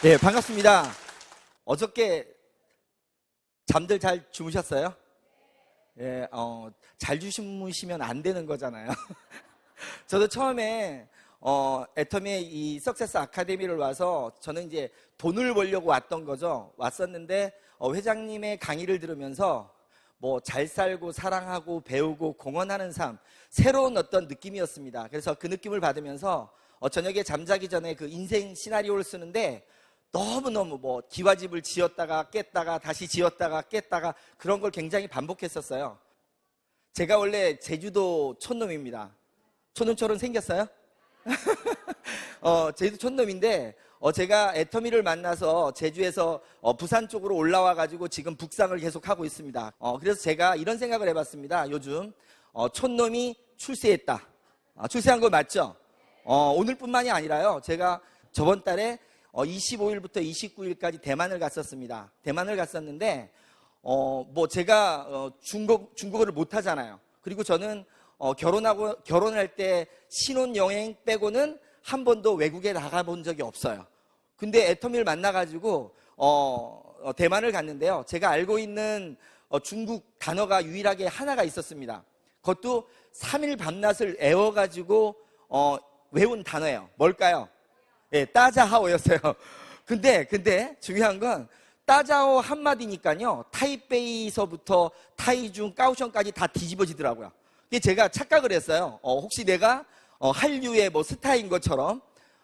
예, 반갑습니다. 어저께 잠들 잘 주무셨어요? 예, 잘 주무시면 안 되는 거잖아요. 저도 처음에 애터미의 이 석세스 아카데미를 와서 저는 이제 돈을 벌려고 왔던 거죠. 왔었는데 회장님의 강의를 들으면서 뭐 잘 살고 사랑하고 배우고 공헌하는 삶, 새로운 어떤 느낌이었습니다. 그래서 그 느낌을 받으면서 저녁에 잠자기 전에 그 인생 시나리오를 쓰는데 너무너무 뭐 기와집을 지었다가 깼다가 다시 지었다가 깼다가 그런 걸 굉장히 반복했었어요. 제가 원래 제주도 촌놈입니다. 촌놈처럼 생겼어요? 제주도 촌놈인데 제가 애터미를 만나서 제주에서 부산 쪽으로 올라와 가지고 지금 북상을 계속 하고 있습니다. 그래서 제가 이런 생각을 해봤습니다. 요즘 촌놈이 출세했다. 출세한 거 맞죠? 오늘뿐만이 아니라요. 제가 저번 달에 25일부터 29일까지 대만을 갔었습니다. 대만을 갔었는데 뭐 제가 중국어를 못 하잖아요. 그리고 저는 결혼할 때 신혼여행 빼고는 한 번도 외국에 나가본 적이 없어요. 근데 애터미를 만나가지고 대만을 갔는데요. 제가 알고 있는 중국 단어가 유일하게 하나가 있었습니다. 그것도 3일 밤낮을 애워가지고 외운 단어예요. 뭘까요? 예, 따자하오였어요. 근데 중요한 건 따자오 한마디니까요. 타이베이서부터 타이중, 까오션까지 다 뒤집어지더라고요. 제가 착각을 했어요. 혹시 내가 한류의 뭐 스타인 것처럼.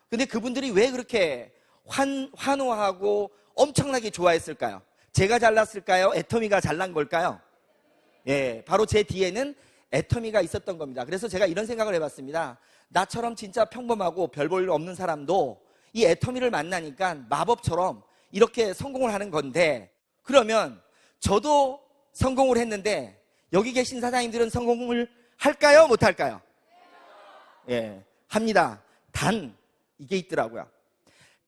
근데 그분들이 왜 그렇게 환호하고 엄청나게 좋아했을까요? 제가 잘났을까요? 애터미가 잘난 걸까요? 예, 바로 제 뒤에는 애터미가 있었던 겁니다. 그래서 제가 이런 생각을 해봤습니다. 나처럼 진짜 평범하고 별 볼 일 없는 사람도 이 애터미를 만나니까 마법처럼 이렇게 성공을 하는 건데, 그러면 저도 성공을 했는데 여기 계신 사장님들은 성공을 할까요? 못할까요? 예, 합니다. 단 이게 있더라고요.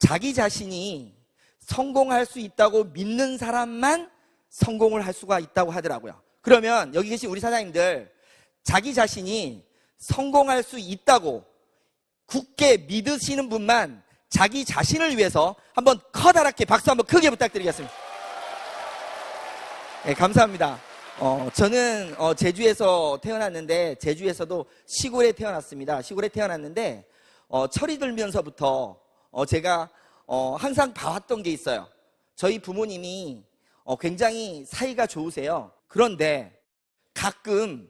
자기 자신이 성공할 수 있다고 믿는 사람만 성공을 할 수가 있다고 하더라고요. 그러면 여기 계신 우리 사장님들, 자기 자신이 성공할 수 있다고 굳게 믿으시는 분만 자기 자신을 위해서 한번 커다랗게 박수 한번 크게 부탁드리겠습니다. 네, 감사합니다. 저는 제주에서 태어났는데, 제주에서도 시골에 태어났습니다. 시골에 태어났는데 철이 들면서부터 제가 항상 봐왔던 게 있어요. 저희 부모님이 굉장히 사이가 좋으세요. 그런데 가끔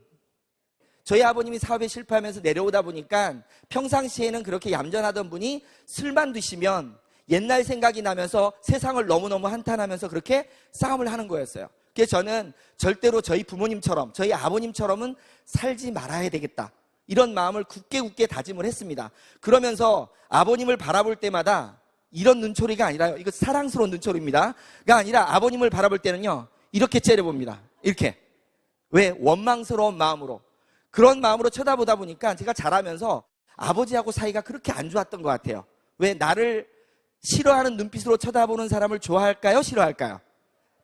저희 아버님이 사업에 실패하면서 내려오다 보니까 평상시에는 그렇게 얌전하던 분이 술만 드시면 옛날 생각이 나면서 세상을 너무너무 한탄하면서 그렇게 싸움을 하는 거였어요. 그래서 저는 절대로 저희 부모님처럼, 저희 아버님처럼은 살지 말아야 되겠다, 이런 마음을 굳게 다짐을 했습니다. 그러면서 아버님을 바라볼 때마다 이런 눈초리가 아니라요, 이거 사랑스러운 눈초리입니다. 가 아니라 아버님을 바라볼 때는요, 이렇게 째려봅니다. 이렇게. 왜? 원망스러운 마음으로. 그런 마음으로 쳐다보다 보니까 제가 자라면서 아버지하고 사이가 그렇게 안 좋았던 것 같아요. 왜? 나를 싫어하는 눈빛으로 쳐다보는 사람을 좋아할까요? 싫어할까요?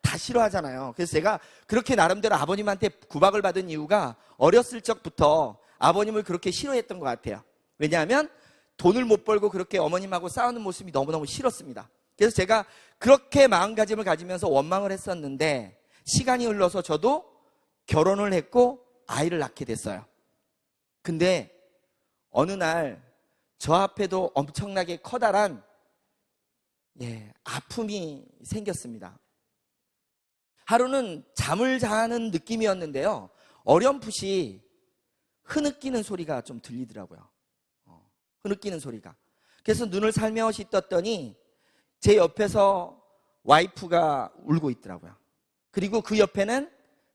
다 싫어하잖아요. 그래서 제가 그렇게 나름대로 아버님한테 구박을 받은 이유가 어렸을 적부터 아버님을 그렇게 싫어했던 것 같아요. 왜냐하면 돈을 못 벌고 그렇게 어머님하고 싸우는 모습이 너무너무 싫었습니다. 그래서 제가 그렇게 마음가짐을 가지면서 원망을 했었는데, 시간이 흘러서 저도 결혼을 했고 아이를 낳게 됐어요. 근데 어느 날 저 앞에도 엄청나게 커다란 아픔이 생겼습니다. 하루는 잠을 자는 느낌이었는데요, 어렴풋이 흐느끼는 소리가 좀 들리더라고요. 흐느끼는 소리가. 그래서 눈을 살며시 떴더니 제 옆에서 와이프가 울고 있더라고요. 그리고 그 옆에는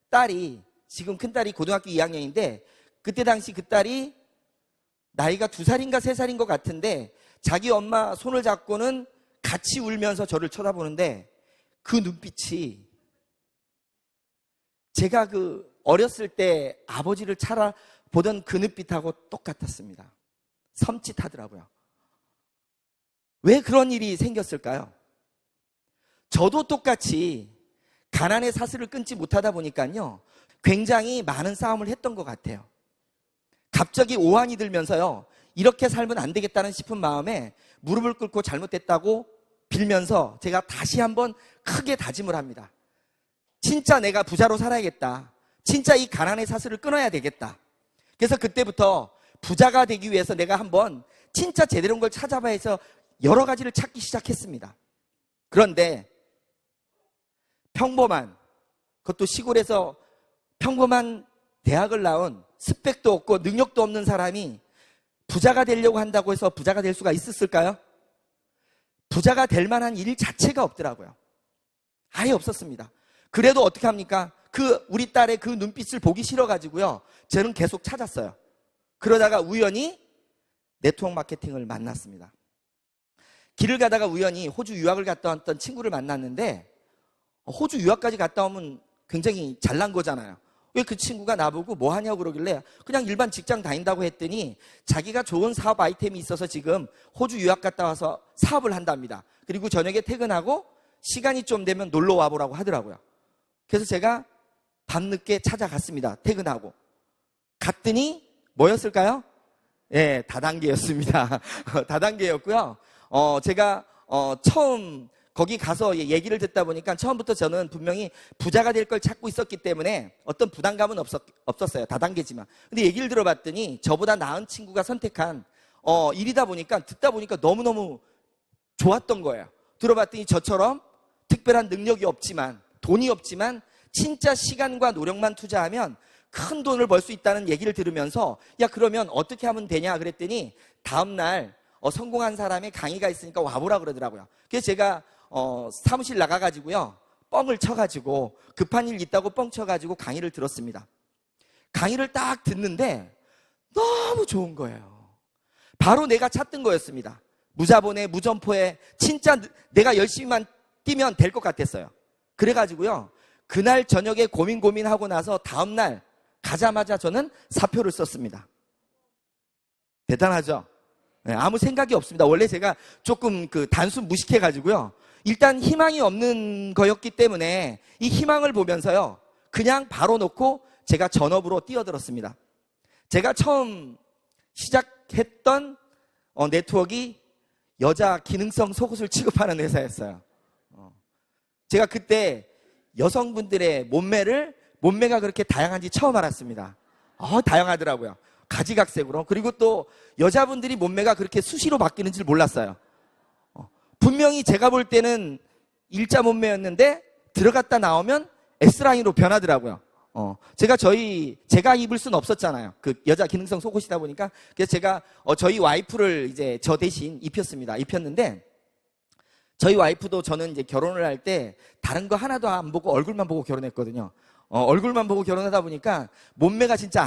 딸이, 지금 큰딸이 고등학교 2학년인데 그때 당시 그 딸이 나이가 2살인가 3살인 것 같은데 자기 엄마 손을 잡고는 같이 울면서 저를 쳐다보는데 그 눈빛이 제가 그 어렸을 때 아버지를 보던 그 눈빛하고 똑같았습니다. 섬찟하더라고요. 왜 그런 일이 생겼을까요? 저도 똑같이 가난의 사슬을 끊지 못하다 보니까요, 굉장히 많은 싸움을 했던 것 같아요. 갑자기 오한이 들면서요, 이렇게 살면 안 되겠다는 싶은 마음에 무릎을 꿇고 잘못됐다고 빌면서 제가 다시 한번 크게 다짐을 합니다. 진짜 내가 부자로 살아야겠다. 진짜 이 가난의 사슬을 끊어야 되겠다. 그래서 그때부터 부자가 되기 위해서 내가 한번 진짜 제대로 된 걸 찾아봐야 해서 여러 가지를 찾기 시작했습니다. 그런데 평범한, 그것도 시골에서 평범한 대학을 나온 스펙도 없고 능력도 없는 사람이 부자가 되려고 한다고 해서 부자가 될 수가 있었을까요? 부자가 될 만한 일 자체가 없더라고요. 아예 없었습니다. 그래도 어떻게 합니까? 우리 딸의 그 눈빛을 보기 싫어가지고요. 저는 계속 찾았어요. 그러다가 우연히 네트워크 마케팅을 만났습니다. 길을 가다가 우연히 호주 유학을 갔다 왔던 친구를 만났는데, 호주 유학까지 갔다 오면 굉장히 잘난 거잖아요. 왜 그 친구가 나보고 뭐 하냐고 그러길래 그냥 일반 직장 다닌다고 했더니 자기가 좋은 사업 아이템이 있어서 지금 호주 유학 갔다 와서 사업을 한답니다. 그리고 저녁에 퇴근하고 시간이 좀 되면 놀러 와보라고 하더라고요. 그래서 제가 밤늦게 찾아갔습니다. 퇴근하고. 갔더니 뭐였을까요? 예, 다단계였습니다. 다단계였고요. 제가 처음 거기 가서 얘기를 듣다 보니까 처음부터 저는 분명히 부자가 될 걸 찾고 있었기 때문에 어떤 부담감은 없었어요. 다단계지만. 근데 얘기를 들어봤더니 저보다 나은 친구가 선택한 일이다 보니까 듣다 보니까 너무너무 좋았던 거예요. 들어봤더니 저처럼 특별한 능력이 없지만, 돈이 없지만 진짜 시간과 노력만 투자하면 큰 돈을 벌 수 있다는 얘기를 들으면서, 야, 그러면 어떻게 하면 되냐 그랬더니 다음날 성공한 사람의 강의가 있으니까 와보라 그러더라고요. 그래서 제가 사무실 나가가지고요, 뻥을 쳐가지고, 급한 일 있다고 뻥 쳐가지고 강의를 들었습니다. 강의를 딱 듣는데 너무 좋은 거예요. 바로 내가 찾던 거였습니다. 무자본에 무점포에 진짜 내가 열심히만 뛰면 될 것 같았어요. 그래가지고요, 그날 저녁에 고민하고 나서 다음날 가자마자 저는 사표를 썼습니다. 대단하죠? 네, 아무 생각이 없습니다. 원래 제가 조금 단순 무식해가지고요, 일단 희망이 없는 거였기 때문에 이 희망을 보면서요, 그냥 바로 놓고 제가 전업으로 뛰어들었습니다. 제가 처음 시작했던 네트워크가 여자 기능성 속옷을 취급하는 회사였어요. 제가 그때 여성분들의 몸매가 그렇게 다양한지 처음 알았습니다. 다양하더라고요. 가지각색으로. 그리고 또 여자분들이 몸매가 그렇게 수시로 바뀌는 줄 몰랐어요. 분명히 제가 볼 때는 일자 몸매였는데 들어갔다 나오면 S라인으로 변하더라고요. 제가 입을 수는 없었잖아요. 그 여자 기능성 속옷이다 보니까. 그래서 제가 저희 와이프를 이제 저 대신 입혔는데, 저희 와이프도 저는 이제 결혼을 할 때 다른 거 하나도 안 보고 얼굴만 보고 결혼했거든요. 얼굴만 보고 결혼하다 보니까 몸매가 진짜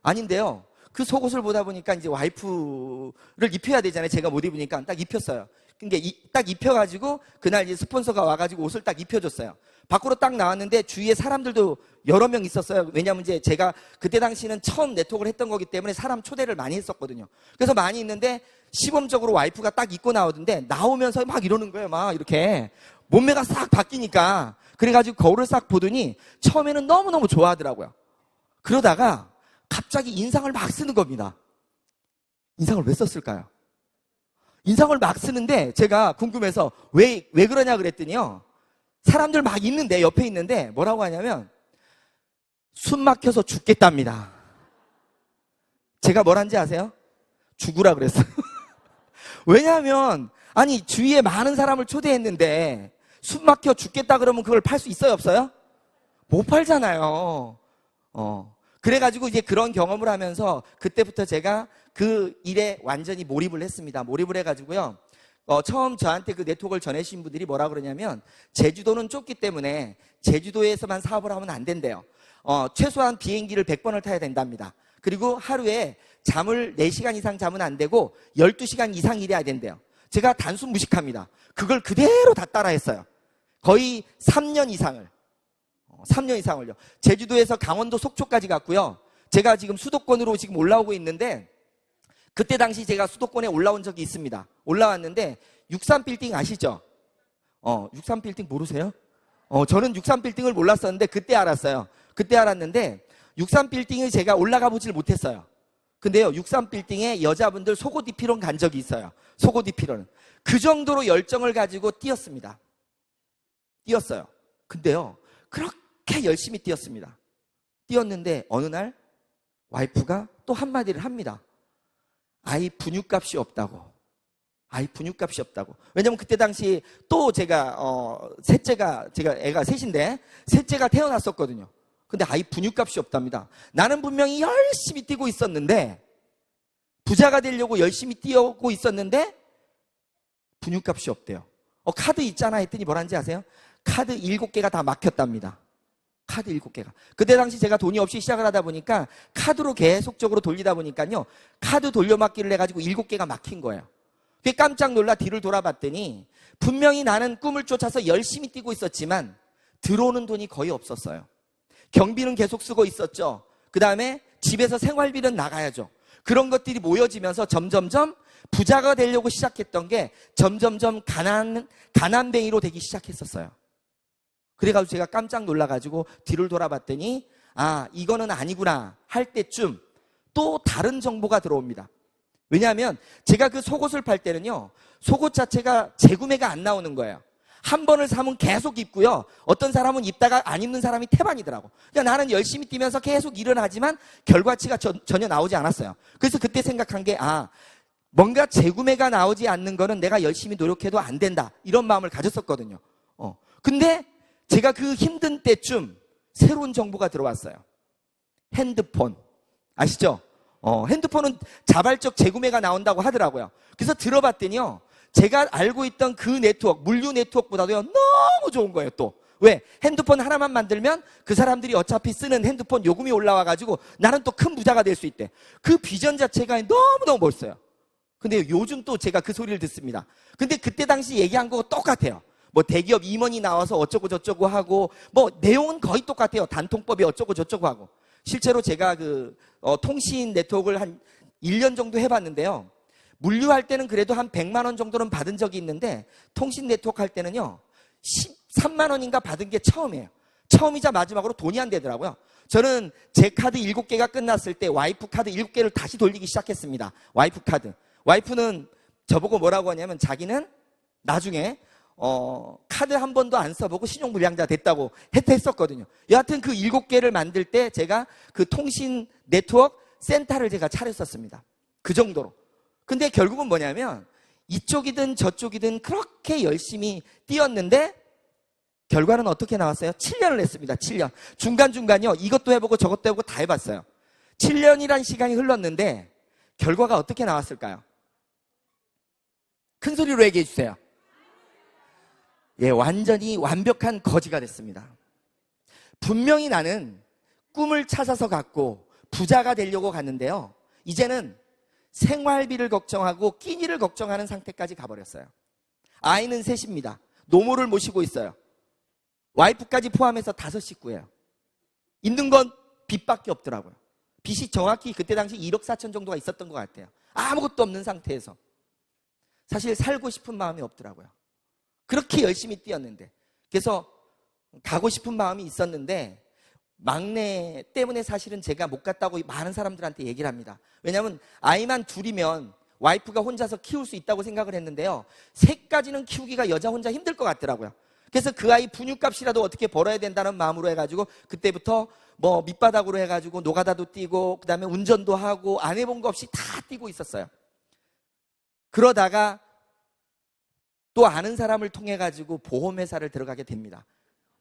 아닌데요. 그 속옷을 보다 보니까 이제 와이프를 입혀야 되잖아요. 제가 못 입으니까 딱 입혔어요. 그러니까 딱 입혀가지고 그날 이제 스폰서가 와가지고 옷을 딱 입혀줬어요. 밖으로 딱 나왔는데 주위에 사람들도 여러 명 있었어요. 왜냐하면 이제 제가 그때 당시는 처음 네트워크를 했던 거기 때문에 사람 초대를 많이 했었거든요. 그래서 많이 있는데 시범적으로 와이프가 딱 입고 나오던데 나오면서 막 이러는 거예요. 막 이렇게 몸매가 싹 바뀌니까. 그래가지고 거울을 싹 보더니 처음에는 너무너무 좋아하더라고요. 그러다가 갑자기 인상을 막 쓰는 겁니다. 인상을 왜 썼을까요? 인상을 막 쓰는데 제가 궁금해서 왜 그러냐 그랬더니요, 사람들 막 있는데, 옆에 있는데 뭐라고 하냐면 숨 막혀서 죽겠답니다. 제가 뭐란지 아세요? 죽으라 그랬어요. 왜냐하면 아니 주위에 많은 사람을 초대했는데 숨 막혀 죽겠다 그러면 그걸 팔 수 있어요, 없어요? 못 팔잖아요. 그래가지고 이제 그런 경험을 하면서 그때부터 제가 그 일에 완전히 몰입을 했습니다. 몰입을 해가지고요, 처음 저한테 그 네트워크를 전해주신 분들이 뭐라 그러냐면, 제주도는 좁기 때문에 제주도에서만 사업을 하면 안 된대요. 최소한 비행기를 100번을 타야 된답니다. 그리고 하루에 잠을 4시간 이상 자면 안 되고 12시간 이상 일해야 된대요. 제가 단순 무식합니다. 그걸 그대로 다 따라했어요. 거의 3년 이상을요. 제주도에서 강원도 속초까지 갔고요. 제가 지금 수도권으로 지금 올라오고 있는데, 그때 당시 제가 수도권에 올라온 적이 있습니다. 올라왔는데 63빌딩 아시죠? 63빌딩 모르세요? 저는 63빌딩을 몰랐었는데 그때 알았어요. 그때 알았는데 63빌딩을 제가 올라가 보질 못했어요. 근데요, 63빌딩에 여자분들 속옷 입히러 간 적이 있어요. 속옷 입히러는. 그 정도로 열정을 가지고 뛰었습니다. 뛰었어요. 근데요, 그렇게 열심히 뛰었습니다. 뛰었는데 어느 날 와이프가 또 한마디를 합니다. 아이 분유값이 없다고. 아이 분유값이 없다고. 왜냐면 그때 당시 또 제가 제가 애가 셋인데 셋째가 태어났었거든요. 근데 아이 분유값이 없답니다. 나는 분명히 열심히 뛰고 있었는데, 부자가 되려고 열심히 뛰고 있었는데 분유값이 없대요. 카드 있잖아 했더니 뭐란지 아세요? 카드 7개가 다 막혔답니다. 카드 7개가. 그때 당시 제가 돈이 없이 시작을 하다 보니까 카드로 계속적으로 돌리다 보니까요, 카드 돌려막기를 해가지고 7개가 막힌 거예요. 그게 깜짝 놀라 뒤를 돌아봤더니 분명히 나는 꿈을 쫓아서 열심히 뛰고 있었지만 들어오는 돈이 거의 없었어요. 경비는 계속 쓰고 있었죠. 그 다음에 집에서 생활비는 나가야죠. 그런 것들이 모여지면서 점점점 부자가 되려고 시작했던 게 점점점 가난뱅이로 되기 시작했었어요. 그래가지고 제가 깜짝 놀라가지고 뒤를 돌아봤더니 이거는 아니구나 할 때쯤 또 다른 정보가 들어옵니다. 왜냐하면 제가 그 속옷을 팔 때는요, 속옷 자체가 재구매가 안 나오는 거예요. 한 번을 사면 계속 입고요. 어떤 사람은 입다가 안 입는 사람이 태반이더라고. 그러니까 나는 열심히 뛰면서 계속 일어나지만 결과치가 전혀 나오지 않았어요. 그래서 그때 생각한 게 뭔가 재구매가 나오지 않는 거는 내가 열심히 노력해도 안 된다. 이런 마음을 가졌었거든요. 근데 제가 그 힘든 때쯤 새로운 정보가 들어왔어요. 핸드폰. 아시죠? 핸드폰은 자발적 재구매가 나온다고 하더라고요. 그래서 들어봤더니요, 제가 알고 있던 그 네트워크, 물류 네트워크보다도요, 너무 좋은 거예요, 또. 왜? 핸드폰 하나만 만들면 그 사람들이 어차피 쓰는 핸드폰 요금이 올라와가지고 나는 또 큰 부자가 될 수 있대. 그 비전 자체가 너무너무 멋있어요. 근데 요즘 또 제가 그 소리를 듣습니다. 근데 그때 당시 얘기한 거 똑같아요. 뭐 대기업 임원이 나와서 어쩌고 저쩌고 하고, 뭐 내용은 거의 똑같아요. 단통법이 어쩌고 저쩌고 하고. 실제로 제가 통신 네트워크를 한 1년 정도 해봤는데요. 물류할 때는 그래도 한 100만 원 정도는 받은 적이 있는데, 통신 네트워크 할 때는요, 13만 원인가 받은 게 처음이에요. 처음이자 마지막으로 돈이 안 되더라고요. 저는 제 카드 7개가 끝났을 때 와이프 카드 7개를 다시 돌리기 시작했습니다. 와이프 카드. 와이프는 저보고 뭐라고 하냐면 자기는 나중에 카드 한 번도 안 써보고 신용불량자 됐다고 했었거든요. 여하튼 그 7개를 만들 때 제가 그 통신 네트워크 센터를 제가 차렸었습니다. 그 정도로. 근데 결국은 뭐냐면 이쪽이든 저쪽이든 그렇게 열심히 뛰었는데 결과는 어떻게 나왔어요? 7년을 했습니다. 7년. 중간중간요, 이것도 해보고 저것도 해보고 다 해봤어요. 7년이란 시간이 흘렀는데 결과가 어떻게 나왔을까요? 큰 소리로 얘기해 주세요. 완전히 완벽한 거지가 됐습니다. 분명히 나는 꿈을 찾아서 갔고 부자가 되려고 갔는데요, 이제는 생활비를 걱정하고 끼니를 걱정하는 상태까지 가버렸어요. 아이는 셋입니다. 노모를 모시고 있어요. 와이프까지 포함해서 5식구예요. 있는 건 빚밖에 없더라고요. 빚이 정확히 그때 당시 1억 4천 정도가 있었던 것 같아요. 아무것도 없는 상태에서 사실 살고 싶은 마음이 없더라고요. 그렇게 열심히 뛰었는데. 그래서 가고 싶은 마음이 있었는데 막내 때문에 사실은 제가 못 갔다고 많은 사람들한테 얘기를 합니다. 왜냐하면 아이만 둘이면 와이프가 혼자서 키울 수 있다고 생각을 했는데요, 3까지는 키우기가 여자 혼자 힘들 것 같더라고요. 그래서 그 아이 분유값이라도 어떻게 벌어야 된다는 마음으로 해가지고 그때부터 뭐 밑바닥으로 해가지고 노가다도 뛰고 그 다음에 운전도 하고 안 해본 거 없이 다 뛰고 있었어요. 그러다가 또 아는 사람을 통해 가지고 보험회사를 들어가게 됩니다.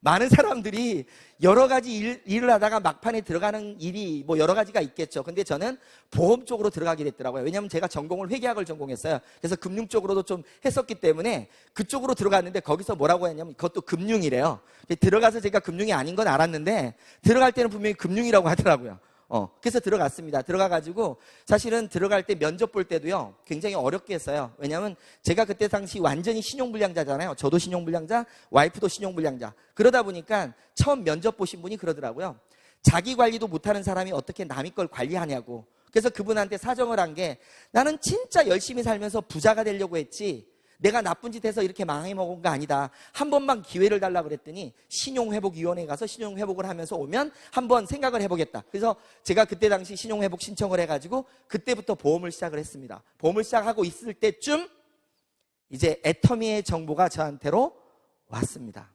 많은 사람들이 여러 가지 일을 하다가 막판에 들어가는 일이 뭐 여러 가지가 있겠죠. 근데 저는 보험 쪽으로 들어가게 됐더라고요. 왜냐하면 제가 전공을 회계학을 전공했어요. 그래서 금융 쪽으로도 좀 했었기 때문에 그쪽으로 들어갔는데 거기서 뭐라고 했냐면 그것도 금융이래요. 들어가서 제가 금융이 아닌 건 알았는데 들어갈 때는 분명히 금융이라고 하더라고요. 그래서 들어갔습니다. 들어가가지고 사실은 들어갈 때 면접 볼 때도요, 굉장히 어렵게 했어요. 왜냐하면 제가 그때 당시 완전히 신용불량자잖아요. 저도 신용불량자, 와이프도 신용불량자. 그러다 보니까 처음 면접 보신 분이 그러더라고요. 자기 관리도 못하는 사람이 어떻게 남의 걸 관리하냐고. 그래서 그분한테 사정을 한 게, 나는 진짜 열심히 살면서 부자가 되려고 했지 내가 나쁜 짓 해서 이렇게 망해먹은 거 아니다. 한 번만 기회를 달라 그랬더니 신용회복위원회에 가서 신용회복을 하면서 오면 한번 생각을 해보겠다. 그래서 제가 그때 당시 신용회복 신청을 해가지고 그때부터 보험을 시작을 했습니다. 보험을 시작하고 있을 때쯤 이제 애터미의 정보가 저한테로 왔습니다.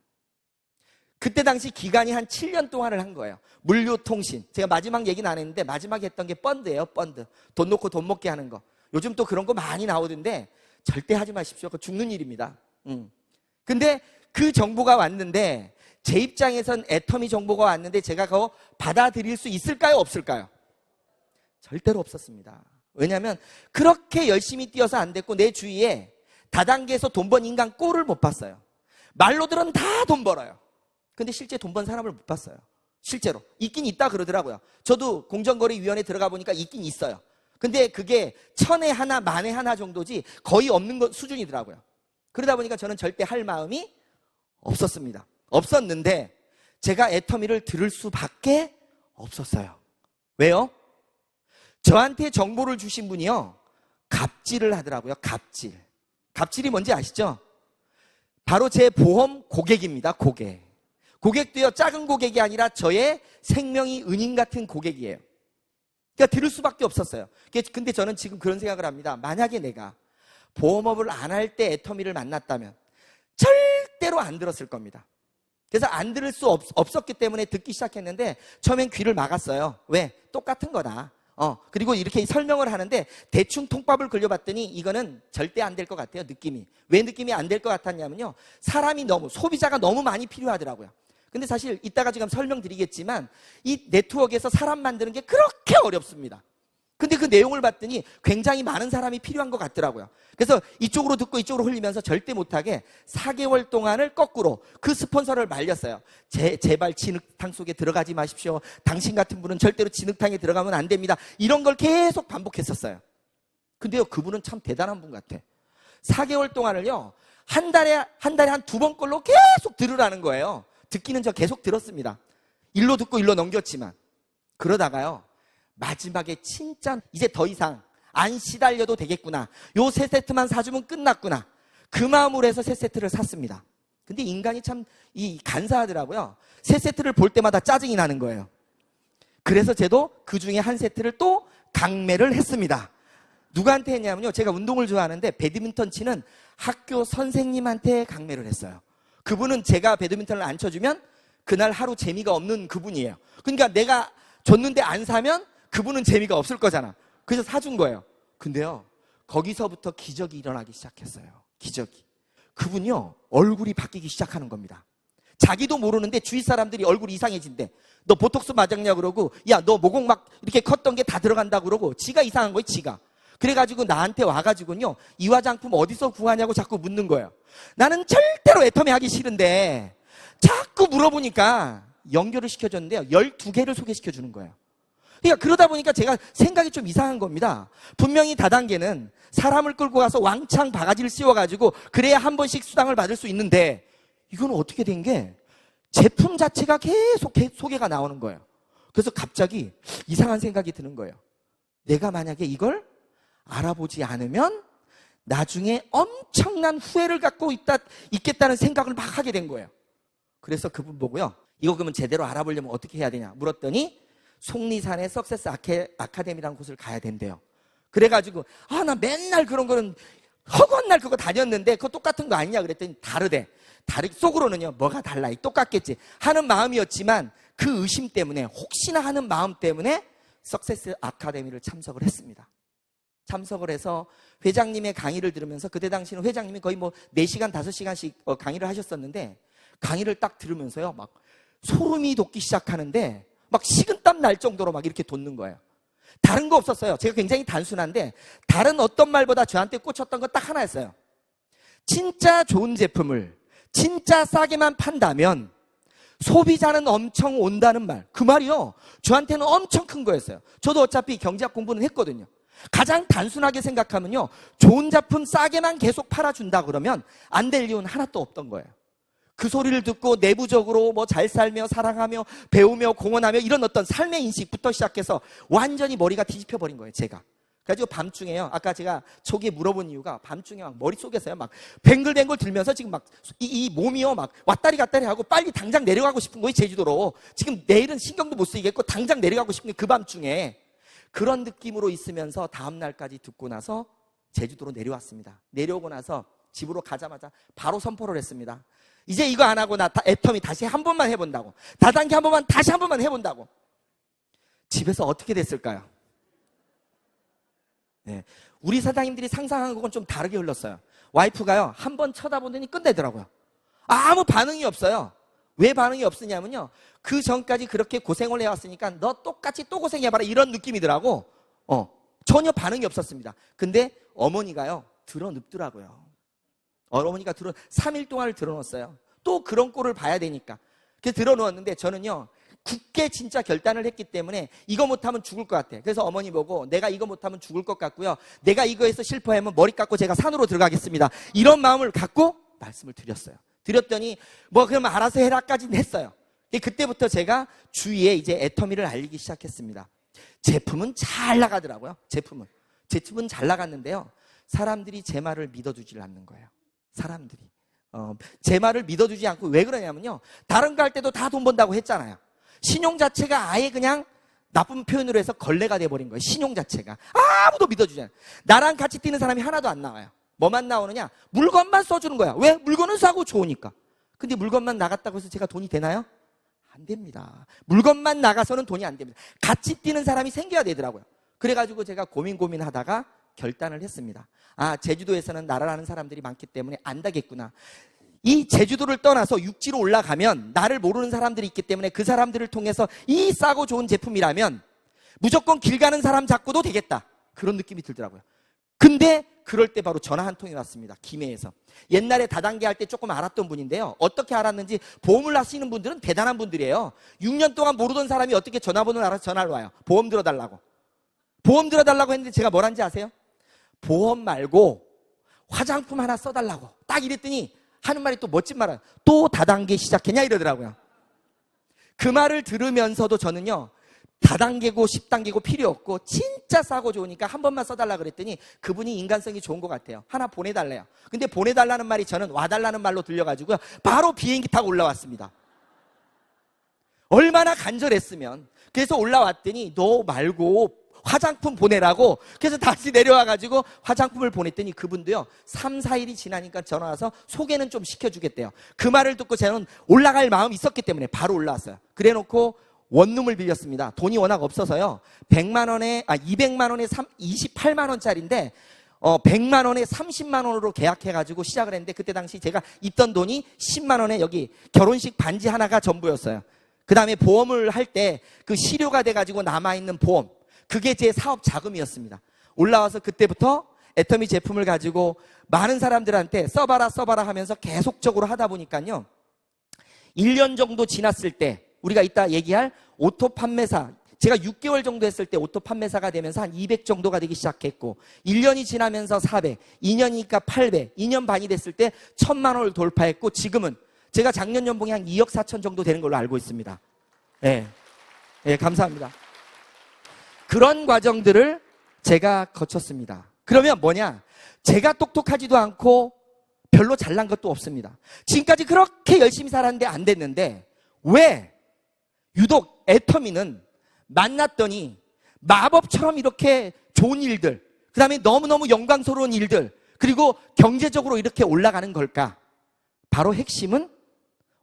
그때 당시 기간이 한 7년 동안을 한 거예요. 물류통신. 제가 마지막 얘기는 안 했는데 마지막에 했던 게 펀드예요. 펀드. 돈 놓고 돈 먹게 하는 거. 요즘 또 그런 거 많이 나오던데 절대 하지 마십시오. 그거 죽는 일입니다. 근데 그 정보가 왔는데 제 입장에선 애터미 정보가 왔는데 제가 그거 받아들일 수 있을까요? 없을까요? 절대로 없었습니다. 왜냐하면 그렇게 열심히 뛰어서 안 됐고 내 주위에 다단계에서 돈 번 인간 꼴을 못 봤어요. 말로들은 다 돈 벌어요. 근데 실제 돈 번 사람을 못 봤어요. 실제로. 있긴 있다 그러더라고요. 저도 공정거래위원회 들어가 보니까 있긴 있어요. 근데 그게 1000에 하나, 10,000에 하나 정도지 거의 없는 수준이더라고요. 그러다 보니까 저는 절대 할 마음이 없었습니다. 없었는데 제가 애터미를 들을 수밖에 없었어요. 왜요? 저한테 정보를 주신 분이요. 갑질을 하더라고요. 갑질. 갑질이 뭔지 아시죠? 바로 제 보험 고객입니다. 고객. 고객도요. 작은 고객이 아니라 저의 생명이 은인 같은 고객이에요. 그러니까 들을 수밖에 없었어요. 근데 저는 지금 그런 생각을 합니다. 만약에 내가 보험업을 안 할 때 애터미를 만났다면 절대로 안 들었을 겁니다. 그래서 안 들을 수 없었기 때문에 듣기 시작했는데 처음엔 귀를 막았어요. 왜? 똑같은 거다. 그리고 이렇게 설명을 하는데 대충 통밥을 긁려봤더니 이거는 절대 안 될 것 같아요. 느낌이. 왜 느낌이 안 될 것 같았냐면요. 사람이 소비자가 너무 많이 필요하더라고요. 근데 사실 이따가 지금 설명드리겠지만 이 네트워크에서 사람 만드는 게 그렇게 어렵습니다. 근데 그 내용을 봤더니 굉장히 많은 사람이 필요한 것 같더라고요. 그래서 이쪽으로 듣고 이쪽으로 흘리면서 절대 못하게 4개월 동안을 거꾸로 그 스폰서를 말렸어요. 제발 진흙탕 속에 들어가지 마십시오. 당신 같은 분은 절대로 진흙탕에 들어가면 안 됩니다. 이런 걸 계속 반복했었어요. 근데요, 그분은 참 대단한 분 같아. 4개월 동안을요, 한 달에 한 2번 꼴로 계속 들으라는 거예요. 듣기는 저 계속 들었습니다. 일로 듣고 일로 넘겼지만. 그러다가요, 마지막에 진짜 이제 더 이상 안 시달려도 되겠구나. 요 3세트만 사주면 끝났구나. 그 마음으로 해서 3세트를 샀습니다. 근데 인간이 참 간사하더라고요. 3세트를 볼 때마다 짜증이 나는 거예요. 그래서 저도 그 중에 한 세트를 또 강매를 했습니다. 누구한테 했냐면요. 제가 운동을 좋아하는데 배드민턴 치는 학교 선생님한테 강매를 했어요. 그분은 제가 배드민턴을 안 쳐주면 그날 하루 재미가 없는 그분이에요. 그러니까 내가 줬는데 안 사면 그분은 재미가 없을 거잖아. 그래서 사준 거예요. 근데요, 거기서부터 기적이 일어나기 시작했어요. 기적이. 그분이요, 얼굴이 바뀌기 시작하는 겁니다. 자기도 모르는데 주위 사람들이 얼굴이 이상해진대. 너 보톡스 맞았냐 그러고, 야, 너 모공 막 이렇게 컸던 게 다 들어간다 그러고, 지가 이상한 거예요, 지가. 그래가지고 나한테 와가지고요, 이 화장품 어디서 구하냐고 자꾸 묻는 거예요. 나는 절대로 애터미 하기 싫은데 자꾸 물어보니까 연결을 시켜줬는데요, 12개를 소개시켜주는 거예요. 그러니까 그러다 보니까 제가 생각이 좀 이상한 겁니다. 분명히 다단계는 사람을 끌고 가서 왕창 바가지를 씌워가지고 그래야 한 번씩 수당을 받을 수 있는데, 이거는 어떻게 된 게 제품 자체가 계속 소개가 나오는 거예요. 그래서 갑자기 이상한 생각이 드는 거예요. 내가 만약에 이걸 알아보지 않으면 나중에 엄청난 후회를 갖고 있겠다는 생각을 막 하게 된 거예요. 그래서 그분 보고요, 이거 그러면 제대로 알아보려면 어떻게 해야 되냐 물었더니 속리산의 석세스 아카데미라는 곳을 가야 된대요. 그래가지고 나 맨날 그런 거는 허구한 날 그거 다녔는데 그거 똑같은 거 아니냐 그랬더니 다르대. 속으로는요, 뭐가 달라, 똑같겠지 하는 마음이었지만 그 의심 때문에, 혹시나 하는 마음 때문에 석세스 아카데미를 참석을 했습니다. 참석을 해서 회장님의 강의를 들으면서, 그때 당시는 회장님이 거의 4시간, 5시간씩 강의를 하셨었는데, 강의를 딱 들으면서요, 막 소름이 돋기 시작하는데 막 식은땀 날 정도로 막 이렇게 돋는 거예요. 다른 거 없었어요. 제가 굉장히 단순한데 다른 어떤 말보다 저한테 꽂혔던 건 딱 하나였어요. 진짜 좋은 제품을 진짜 싸게만 판다면 소비자는 엄청 온다는 말. 그 말이요, 저한테는 엄청 큰 거였어요. 저도 어차피 경제학 공부는 했거든요. 가장 단순하게 생각하면요, 좋은 제품 싸게만 계속 팔아준다 그러면 안 될 이유는 하나도 없던 거예요. 그 소리를 듣고 내부적으로 잘 살며 사랑하며 배우며 공헌하며 이런 어떤 삶의 인식부터 시작해서 완전히 머리가 뒤집혀 버린 거예요, 제가. 그래가지고 밤중에요. 아까 제가 초기에 물어본 이유가 밤중에 막 머릿속에서요. 막 뱅글뱅글 들면서 지금 막 이 몸이요. 막 왔다리 갔다리 하고 빨리 당장 내려가고 싶은 거예요. 제주도로. 지금 내일은 신경도 못 쓰이겠고 당장 내려가고 싶은 게 그 밤중에. 그런 느낌으로 있으면서 다음날까지 듣고 나서 제주도로 내려왔습니다. 내려오고 나서 집으로 가자마자 바로 선포를 했습니다. 이제 이거 안 하고 나 애터미 다시 한 번만 해본다고. 다단계 한 번만 다시 한 번만 해본다고. 집에서 어떻게 됐을까요? 네. 우리 사장님들이 상상한 것은 좀 다르게 흘렀어요. 와이프가요, 한 번 쳐다보더니 끝내더라고요. 아무 반응이 없어요. 왜 반응이 없으냐면요, 그 전까지 그렇게 고생을 해왔으니까 너 똑같이 또 고생해봐라 이런 느낌이더라고. 전혀 반응이 없었습니다. 근데 어머니가요, 드러눕더라고요. 어머니가 3일 동안을 드러놓았어요. 또 그런 꼴을 봐야 되니까. 그래서 드러누웠는데 저는요, 굳게 진짜 결단을 했기 때문에 이거 못하면 죽을 것 같아. 그래서 어머니 보고 내가 이거 못하면 죽을 것 같고요. 내가 이거에서 실패하면 머리 깎고 제가 산으로 들어가겠습니다. 이런 마음을 갖고 말씀을 드렸어요. 드렸더니 뭐 그러면 알아서 해라까지는 했어요. 그때부터 제가 주위에 이제 애터미를 알리기 시작했습니다. 제품은 잘 나가더라고요. 제품은 잘 나갔는데요. 사람들이 제 말을 믿어주질 않는 거예요. 사람들이 제 말을 믿어주지 않고 왜 그러냐면요. 다른 거 할 때도 다 돈 번다고 했잖아요. 신용 자체가 아예 그냥 나쁜 표현으로 해서 걸레가 돼버린 거예요. 신용 자체가 아무도 믿어주지 않아요. 나랑 같이 뛰는 사람이 하나도 안 나와요. 뭐만 나오느냐? 물건만 써주는 거야. 왜? 물건은 싸고 좋으니까. 근데 물건만 나갔다고 해서 제가 돈이 되나요? 안 됩니다. 물건만 나가서는 돈이 안 됩니다. 같이 뛰는 사람이 생겨야 되더라고요. 그래가지고 제가 고민하다가 결단을 했습니다. 아, 제주도에서는 나를 아는 사람들이 많기 때문에 안다겠구나. 이 제주도를 떠나서 육지로 올라가면 나를 모르는 사람들이 있기 때문에 그 사람들을 통해서 이 싸고 좋은 제품이라면 무조건 길 가는 사람 잡고도 되겠다. 그런 느낌이 들더라고요. 근데 그럴 때 바로 전화 한 통이 왔습니다. 김해에서. 옛날에 다단계 할 때 조금 알았던 분인데요. 어떻게 알았는지 보험을 하시는 분들은 대단한 분들이에요. 6년 동안 모르던 사람이 어떻게 전화번호를 알아서 전화를 와요. 보험 들어달라고. 보험 들어달라고 했는데 제가 뭘 한지 아세요? 보험 말고 화장품 하나 써달라고. 딱 이랬더니 하는 말이 또 멋진 말은 또 다단계 시작했냐 이러더라고요. 그 말을 들으면서도 저는요, 다단계고 10단계고 필요 없고 진짜 싸고 좋으니까 한 번만 써달라 그랬더니 그분이 인간성이 좋은 것 같아요. 하나 보내달래요. 근데 보내달라는 말이 저는 와달라는 말로 들려가지고요, 바로 비행기 타고 올라왔습니다. 얼마나 간절했으면. 그래서 올라왔더니 너 말고 화장품 보내라고. 그래서 다시 내려와가지고 화장품을 보냈더니 그분도요, 3, 4일이 지나니까 전화 와서 소개는 좀 시켜주겠대요. 그 말을 듣고 저는 올라갈 마음이 있었기 때문에 바로 올라왔어요. 그래놓고 원룸을 빌렸습니다. 돈이 워낙 없어서요, 200만 원에 28만 원짜리인데 100만 원에 30만 원으로 계약해가지고 시작을 했는데, 그때 당시 제가 있던 돈이 10만 원에 여기 결혼식 반지 하나가 전부였어요. 그 다음에 보험을 할 때 그 실효가 돼가지고 남아있는 보험, 그게 제 사업 자금이었습니다. 올라와서 그때부터 애터미 제품을 가지고 많은 사람들한테 써봐라 하면서 계속적으로 하다 보니까요, 1년 정도 지났을 때 우리가 이따 얘기할 오토 판매사, 제가 6개월 정도 했을 때 오토 판매사가 되면서 한 200 정도가 되기 시작했고, 1년이 지나면서 400, 2년이니까 800, 2년 반이 됐을 때 1000만 원을 돌파했고, 지금은 제가 작년 연봉이 한 2억 4천 정도 되는 걸로 알고 있습니다. 네, 감사합니다. 그런 과정들을 제가 거쳤습니다. 그러면 뭐냐? 제가 똑똑하지도 않고 별로 잘난 것도 없습니다. 지금까지 그렇게 열심히 살았는데 안 됐는데, 왜 유독 애터미는 만났더니 마법처럼 이렇게 좋은 일들, 그 다음에 너무너무 영광스러운 일들, 그리고 경제적으로 이렇게 올라가는 걸까? 바로 핵심은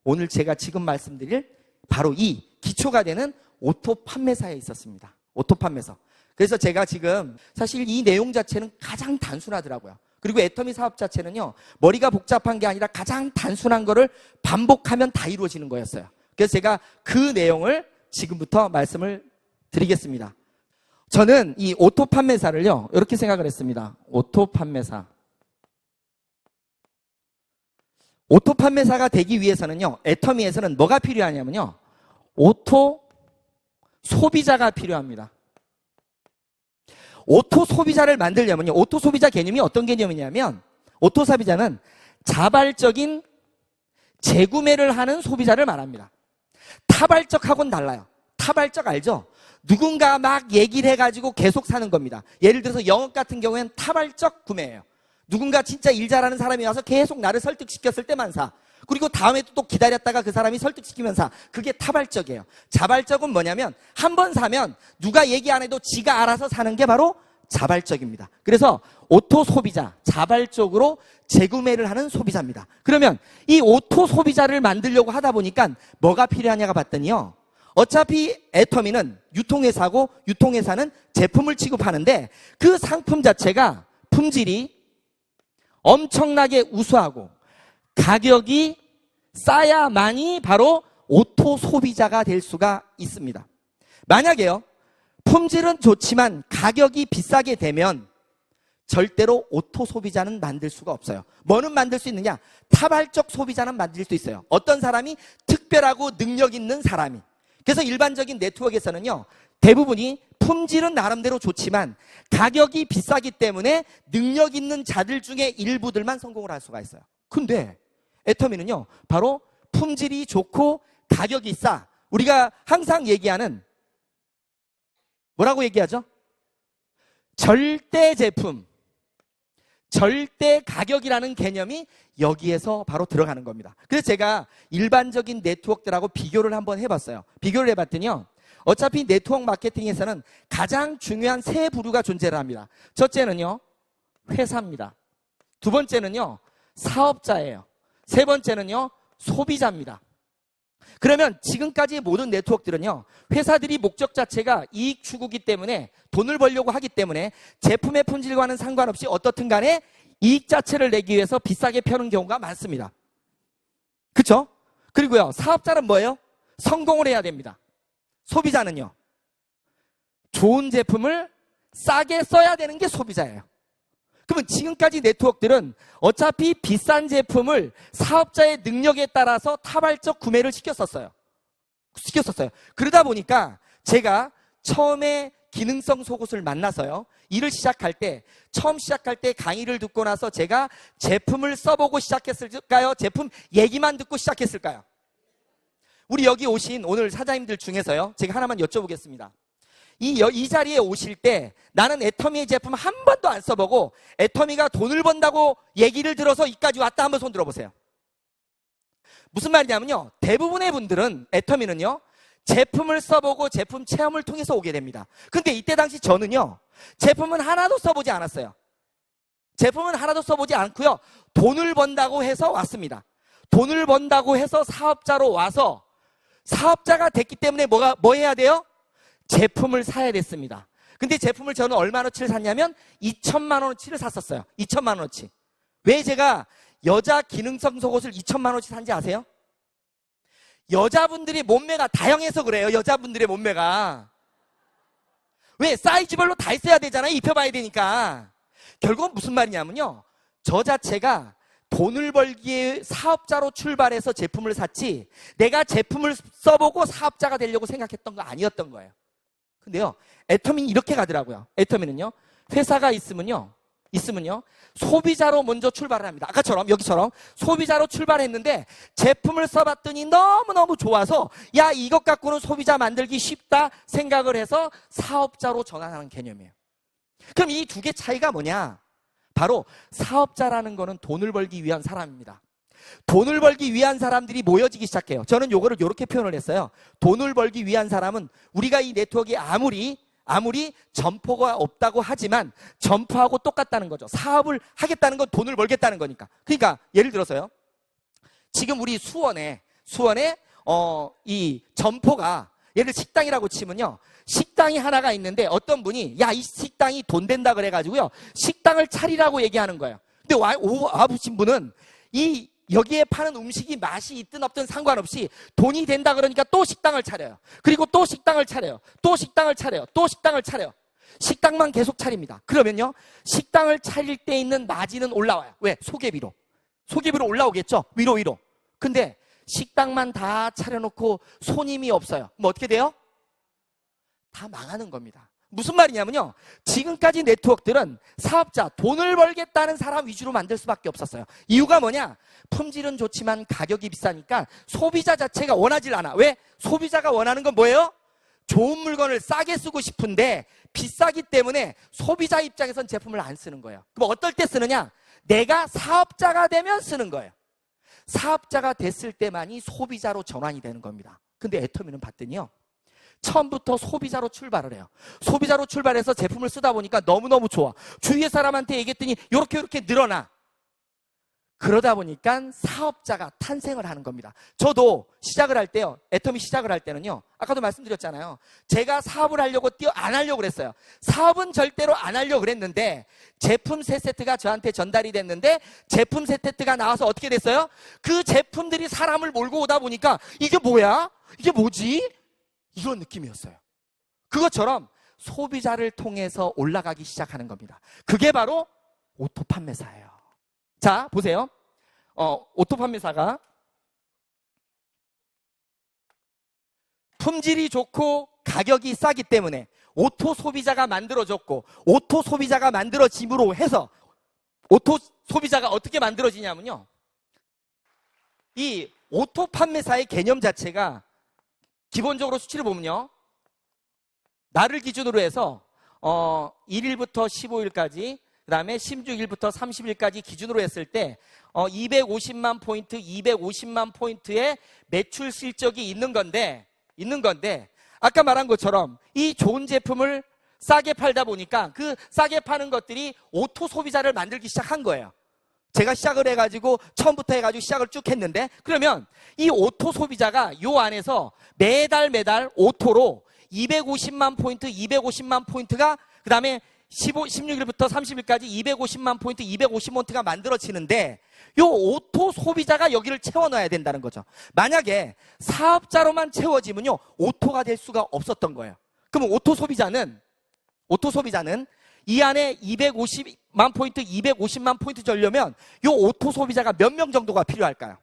오늘 제가 지금 말씀드릴 바로 이 기초가 되는 오토 판매사에 있었습니다. 오토 판매사. 그래서 제가 지금 사실 이 내용 자체는 가장 단순하더라고요. 그리고 애터미 사업 자체는요, 머리가 복잡한 게 아니라 가장 단순한 거를 반복하면 다 이루어지는 거였어요. 그래서 제가 그 내용을 지금부터 말씀을 드리겠습니다. 저는 이 오토 판매사를요, 이렇게 생각을 했습니다. 오토 판매사. 오토 판매사가 되기 위해서는요, 애터미에서는 뭐가 필요하냐면요, 오토 소비자가 필요합니다. 오토 소비자를 만들려면요, 오토 소비자 개념이 어떤 개념이냐면, 오토 소비자는 자발적인 재구매를 하는 소비자를 말합니다. 타발적하고는 달라요. 타발적 알죠? 누군가 막 얘기를 해가지고 계속 사는 겁니다. 예를 들어서 영업 같은 경우에는 타발적 구매예요. 누군가 진짜 일 잘하는 사람이 와서 계속 나를 설득시켰을 때만 사. 그리고 다음에 또 기다렸다가 그 사람이 설득시키면 사. 그게 타발적이에요. 자발적은 뭐냐면 한 번 사면 누가 얘기 안 해도 지가 알아서 사는 게 바로 자발적입니다. 그래서 오토 소비자, 자발적으로 재구매를 하는 소비자입니다. 그러면 이 오토 소비자를 만들려고 하다 보니까 뭐가 필요하냐가 봤더니요. 어차피 애터미는 유통회사고 유통회사는 제품을 취급하는데 그 상품 자체가 품질이 엄청나게 우수하고 가격이 싸야만이 바로 오토 소비자가 될 수가 있습니다. 만약에요, 품질은 좋지만 가격이 비싸게 되면 절대로 오토 소비자는 만들 수가 없어요. 뭐는 만들 수 있느냐? 타발적 소비자는 만들 수 있어요. 어떤 사람이 특별하고 능력 있는 사람이. 그래서 일반적인 네트워크에서는요, 대부분이 품질은 나름대로 좋지만 가격이 비싸기 때문에 능력 있는 자들 중에 일부들만 성공을 할 수가 있어요. 근데 애터미는요, 바로 품질이 좋고 가격이 싸. 우리가 항상 얘기하는, 뭐라고 얘기하죠? 절대 제품, 절대 가격이라는 개념이 여기에서 바로 들어가는 겁니다. 그래서 제가 일반적인 네트워크들하고 비교를 한번 해봤어요. 비교를 해봤더니요, 어차피 네트워크 마케팅에서는 가장 중요한 세 부류가 존재를 합니다. 첫째는요, 회사입니다. 두 번째는요, 사업자예요. 세 번째는요, 소비자입니다. 그러면 지금까지의 모든 네트워크들은요, 회사들이 목적 자체가 이익 추구기 때문에, 돈을 벌려고 하기 때문에 제품의 품질과는 상관없이 어떻든 간에 이익 자체를 내기 위해서 비싸게 펴는 경우가 많습니다. 그렇죠? 그리고요, 사업자는 뭐예요? 성공을 해야 됩니다. 소비자는요, 좋은 제품을 싸게 써야 되는 게 소비자예요. 그러면 지금까지 네트워크들은 어차피 비싼 제품을 사업자의 능력에 따라서 타발적 구매를 시켰었어요. 그러다 보니까 제가 처음에 기능성 속옷을 만나서요, 일을 시작할 때, 처음 시작할 때 강의를 듣고 나서 제가 제품을 써보고 시작했을까요? 제품 얘기만 듣고 시작했을까요? 우리 여기 오신 오늘 사장님들 중에서요, 제가 하나만 여쭤보겠습니다. 이 자리에 오실 때 나는 애터미의 제품 한 번도 안 써보고 애터미가 돈을 번다고 얘기를 들어서 이까지 왔다, 한번 손 들어보세요. 무슨 말이냐면요, 대부분의 분들은 애터미는요, 제품을 써보고 제품 체험을 통해서 오게 됩니다. 근데 이때 당시 저는요, 제품은 하나도 써보지 않았어요. 제품은 하나도 써보지 않고요, 돈을 번다고 해서 왔습니다. 돈을 번다고 해서 사업자로 와서 사업자가 됐기 때문에 뭐 해야 돼요? 제품을 사야 됐습니다. 근데 제품을 저는 얼마어치를 샀냐면 2천만 원어치를 샀었어요. 2천만 원어치. 왜 제가 여자 기능성 속옷을 2천만 원어치 산지 아세요? 여자분들이 몸매가 다양해서 그래요. 여자분들의 몸매가. 왜? 사이즈별로 다 있어야 되잖아요. 입혀봐야 되니까. 결국은 무슨 말이냐면요, 저 자체가 돈을 벌기에 사업자로 출발해서 제품을 샀지 내가 제품을 써보고 사업자가 되려고 생각했던 거 아니었던 거예요. 근데요, 애터미는 이렇게 가더라고요. 애터미는요, 회사가 있으면요, 소비자로 먼저 출발을 합니다. 아까처럼, 여기처럼 소비자로 출발했는데 제품을 써봤더니 너무너무 좋아서 야, 이것 갖고는 소비자 만들기 쉽다 생각을 해서 사업자로 전환하는 개념이에요. 그럼 이 두 개 차이가 뭐냐? 바로 사업자라는 거는 돈을 벌기 위한 사람입니다. 돈을 벌기 위한 사람들이 모여지기 시작해요. 저는 요거를 이렇게 표현을 했어요. 돈을 벌기 위한 사람은 우리가 이 네트워크에 아무리 점포가 없다고 하지만 점포하고 똑같다는 거죠. 사업을 하겠다는 건 돈을 벌겠다는 거니까. 그러니까 예를 들어서요, 지금 우리 수원에 이 점포가, 예를 들어 식당이라고 치면요, 식당이 하나가 있는데 어떤 분이 야, 이 식당이 돈 된다 그래가지고요, 식당을 차리라고 얘기하는 거예요. 근데 와보신 분은 여기에 파는 음식이 맛이 있든 없든 상관없이 돈이 된다 그러니까 또 식당을 차려요. 그리고 또 식당을 차려요. 또 식당을 차려요. 또 식당을 차려요. 식당만 계속 차립니다. 그러면요, 식당을 차릴 때 있는 마진은 올라와요. 왜? 소개비로 올라오겠죠. 위로. 근데 식당만 다 차려놓고 손님이 없어요. 그럼 어떻게 돼요? 다 망하는 겁니다. 무슨 말이냐면요, 지금까지 네트워크들은 사업자, 돈을 벌겠다는 사람 위주로 만들 수밖에 없었어요. 이유가 뭐냐? 품질은 좋지만 가격이 비싸니까 소비자 자체가 원하질 않아. 왜? 소비자가 원하는 건 뭐예요? 좋은 물건을 싸게 쓰고 싶은데 비싸기 때문에 소비자 입장에선 제품을 안 쓰는 거예요. 그럼 어떨 때 쓰느냐? 내가 사업자가 되면 쓰는 거예요. 사업자가 됐을 때만이 소비자로 전환이 되는 겁니다. 근데 애터미는 봤더니요, 처음부터 소비자로 출발을 해요. 소비자로 출발해서 제품을 쓰다 보니까 너무너무 좋아. 주위의 사람한테 얘기했더니 이렇게 늘어나. 그러다 보니까 사업자가 탄생을 하는 겁니다. 저도 시작을 할 때요, 애터미 시작을 할 때는요, 아까도 말씀드렸잖아요. 제가 사업을 하려고 안 하려고 그랬어요. 사업은 절대로 안 하려고 그랬는데 제품 세 세트가 저한테 전달이 됐는데 제품 세 세트가 나와서 어떻게 됐어요? 그 제품들이 사람을 몰고 오다 보니까 이게 뭐야? 이게 뭐지? 이런 느낌이었어요. 그것처럼 소비자를 통해서 올라가기 시작하는 겁니다. 그게 바로 오토 판매사예요. 자, 보세요. 오토 판매사가 품질이 좋고 가격이 싸기 때문에 오토 소비자가 만들어졌고, 오토 소비자가 만들어짐으로 해서 오토 소비자가 어떻게 만들어지냐면요, 이 오토 판매사의 개념 자체가 기본적으로 수치를 보면요, 날을 기준으로 해서 1일부터 15일까지, 그 다음에 16일부터 30일까지 기준으로 했을 때 250만 포인트, 250만 포인트의 매출 실적이 있는 건데 아까 말한 것처럼 이 좋은 제품을 싸게 팔다 보니까 그 싸게 파는 것들이 오토 소비자를 만들기 시작한 거예요. 제가 시작을 해가지고 처음부터 해가지고 시작을 쭉 했는데, 그러면 이 오토 소비자가 요 안에서 매달 오토로 250만 포인트, 250만 포인트가, 그 다음에 16일부터 30일까지 250만 포인트, 250포인트가 만들어지는데 요 오토 소비자가 여기를 채워넣어야 된다는 거죠. 만약에 사업자로만 채워지면요, 오토가 될 수가 없었던 거예요. 그럼 오토 소비자는 이 안에 250만 포인트, 250만 포인트 주려면 요 오토 소비자가 몇 명 정도가 필요할까요?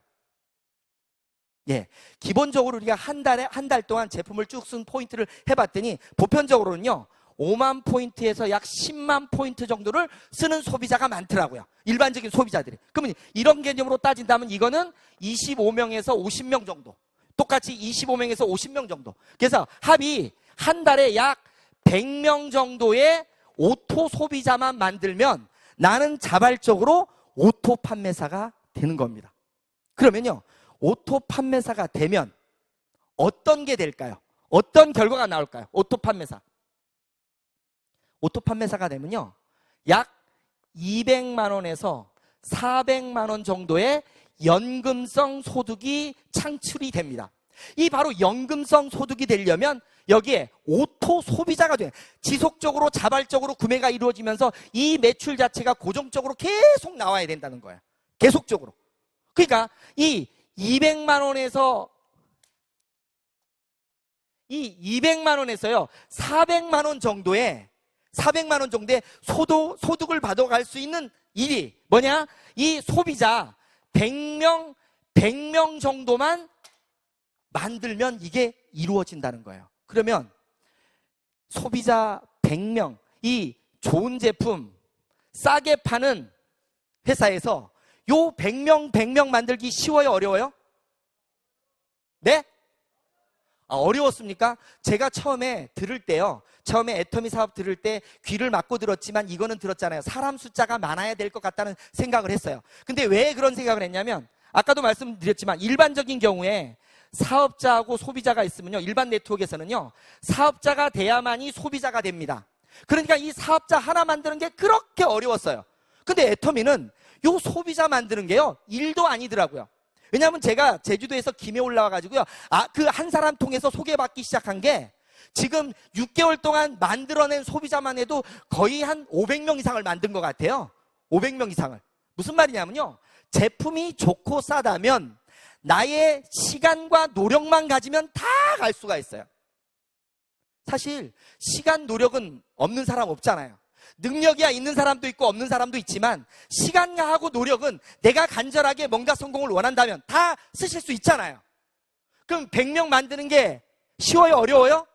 예, 기본적으로 우리가 한 달 동안 제품을 쭉 쓴 포인트를 해봤더니 보편적으로는요, 5만 포인트에서 약 10만 포인트 정도를 쓰는 소비자가 많더라고요. 일반적인 소비자들이. 그러면 이런 개념으로 따진다면 이거는 25명에서 50명 정도. 똑같이 25명에서 50명 정도. 그래서 합이 한 달에 약 100명 정도의 오토 소비자만 만들면 나는 자발적으로 오토 판매사가 되는 겁니다. 그러면요, 오토 판매사가 되면 어떤 게 될까요? 어떤 결과가 나올까요? 오토 판매사가 되면요, 약 200만 원에서 400만 원 정도의 연금성 소득이 창출이 됩니다. 이 바로 연금성 소득이 되려면 여기에 오토 소비자가 돼요. 지속적으로 자발적으로 구매가 이루어지면서 이 매출 자체가 고정적으로 계속 나와야 된다는 거예요. 계속적으로. 그러니까 이 200만 원에서요 400만 원 정도의 소득을 받아갈 수 있는 일이 뭐냐? 이 소비자 100명 정도만 만들면 이게 이루어진다는 거예요. 그러면 소비자 100명, 이 좋은 제품 싸게 파는 회사에서 요 100명 만들기 쉬워요? 어려워요? 네? 어려웠습니까? 제가 처음에 애터미 사업 들을 때 귀를 막고 들었지만 이거는 들었잖아요. 사람 숫자가 많아야 될 것 같다는 생각을 했어요. 근데 왜 그런 생각을 했냐면, 아까도 말씀드렸지만 일반적인 경우에 사업자하고 소비자가 있으면요, 일반 네트워크에서는요, 사업자가 돼야만이 소비자가 됩니다. 그러니까 이 사업자 하나 만드는 게 그렇게 어려웠어요. 근데 애터미는 요 소비자 만드는 게요, 일도 아니더라고요. 왜냐하면 제가 제주도에서 김해 올라와가지고요, 그 한 사람 통해서 소개받기 시작한 게 지금 6개월 동안 만들어낸 소비자만 해도 거의 한 500명 이상을 만든 것 같아요. 500명 이상을. 무슨 말이냐면요, 제품이 좋고 싸다면 나의 시간과 노력만 가지면 다 갈 수가 있어요. 사실 시간, 노력은 없는 사람 없잖아요. 능력이야 있는 사람도 있고 없는 사람도 있지만 시간하고 노력은 내가 간절하게 뭔가 성공을 원한다면 다 쓰실 수 있잖아요. 그럼 100명 만드는 게 쉬워요? 어려워요?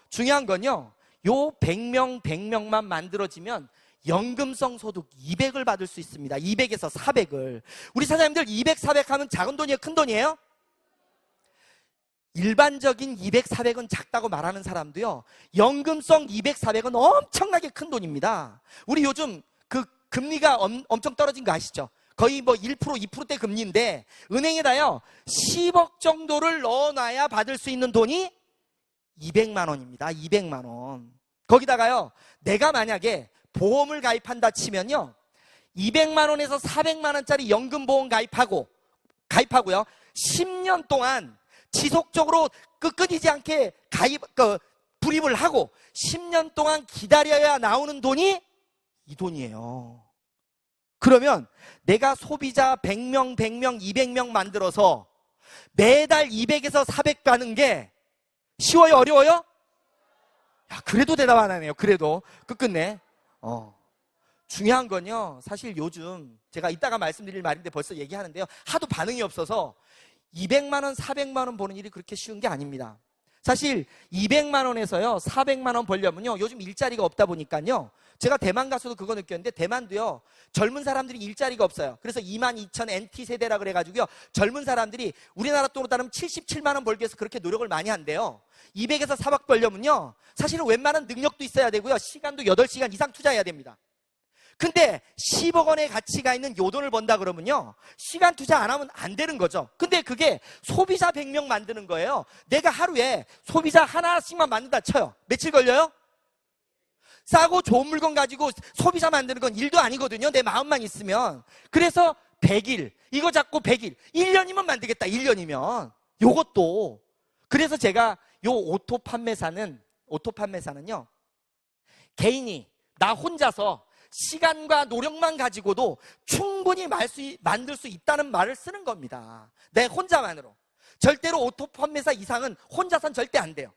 중요한 건요, 요 100명만 만들어지면 연금성 소득 200을 받을 수 있습니다. 200에서 400을. 우리 사장님들 200, 400 하면 작은 돈이에요? 큰 돈이에요? 일반적인 200, 400은 작다고 말하는 사람도요, 연금성 200, 400은 엄청나게 큰 돈입니다. 우리 요즘 그 금리가 엄청 떨어진 거 아시죠? 거의 뭐 1%, 2%대 금리인데 은행에다요 10억 정도를 넣어놔야 받을 수 있는 돈이 200만 원입니다. 200만 원. 거기다가요, 내가 만약에 보험을 가입한다 치면요, 200만 원에서 400만 원짜리 연금보험 가입하고요, 10년 동안 지속적으로 끊이지 않게 불입을 하고 10년 동안 기다려야 나오는 돈이 이 돈이에요. 그러면 내가 소비자 100명, 100명, 200명 만들어서 매달 200에서 400 가는 게 쉬워요? 어려워요? 야, 그래도 대답 안 하네요. 그래도 끝끝내. 중요한 건요, 사실 요즘 제가 이따가 말씀드릴 말인데 벌써 얘기하는데요, 하도 반응이 없어서 200만 원, 400만 원 버는 일이 그렇게 쉬운 게 아닙니다. 사실 200만 원에서요 400만 원 벌려면요, 요즘 일자리가 없다 보니까요, 제가 대만 가서도 그거 느꼈는데, 대만도요 젊은 사람들이 일자리가 없어요. 그래서 22,000 NT세대라 그래가지고요, 젊은 사람들이 우리나라 돈으로 따르면 77만 원 벌기 위해서 그렇게 노력을 많이 한대요. 200에서 400 벌려면요 사실은 웬만한 능력도 있어야 되고요, 시간도 8시간 이상 투자해야 됩니다. 근데 10억 원의 가치가 있는 요 돈을 번다 그러면요, 시간 투자 안 하면 안 되는 거죠. 근데 그게 소비자 100명 만드는 거예요. 내가 하루에 소비자 하나씩만 만든다 쳐요. 며칠 걸려요? 싸고 좋은 물건 가지고 소비자 만드는 건 일도 아니거든요, 내 마음만 있으면. 그래서 100일, 이거 잡고 100일, 1년이면 만들겠다. 1년이면 요것도. 그래서 제가 요 오토 판매사는요, 개인이 나 혼자서 시간과 노력만 가지고도 충분히 만들 수 있다는 말을 쓰는 겁니다. 내 혼자만으로. 절대로 오토 판매사 이상은 혼자서는 절대 안 돼요.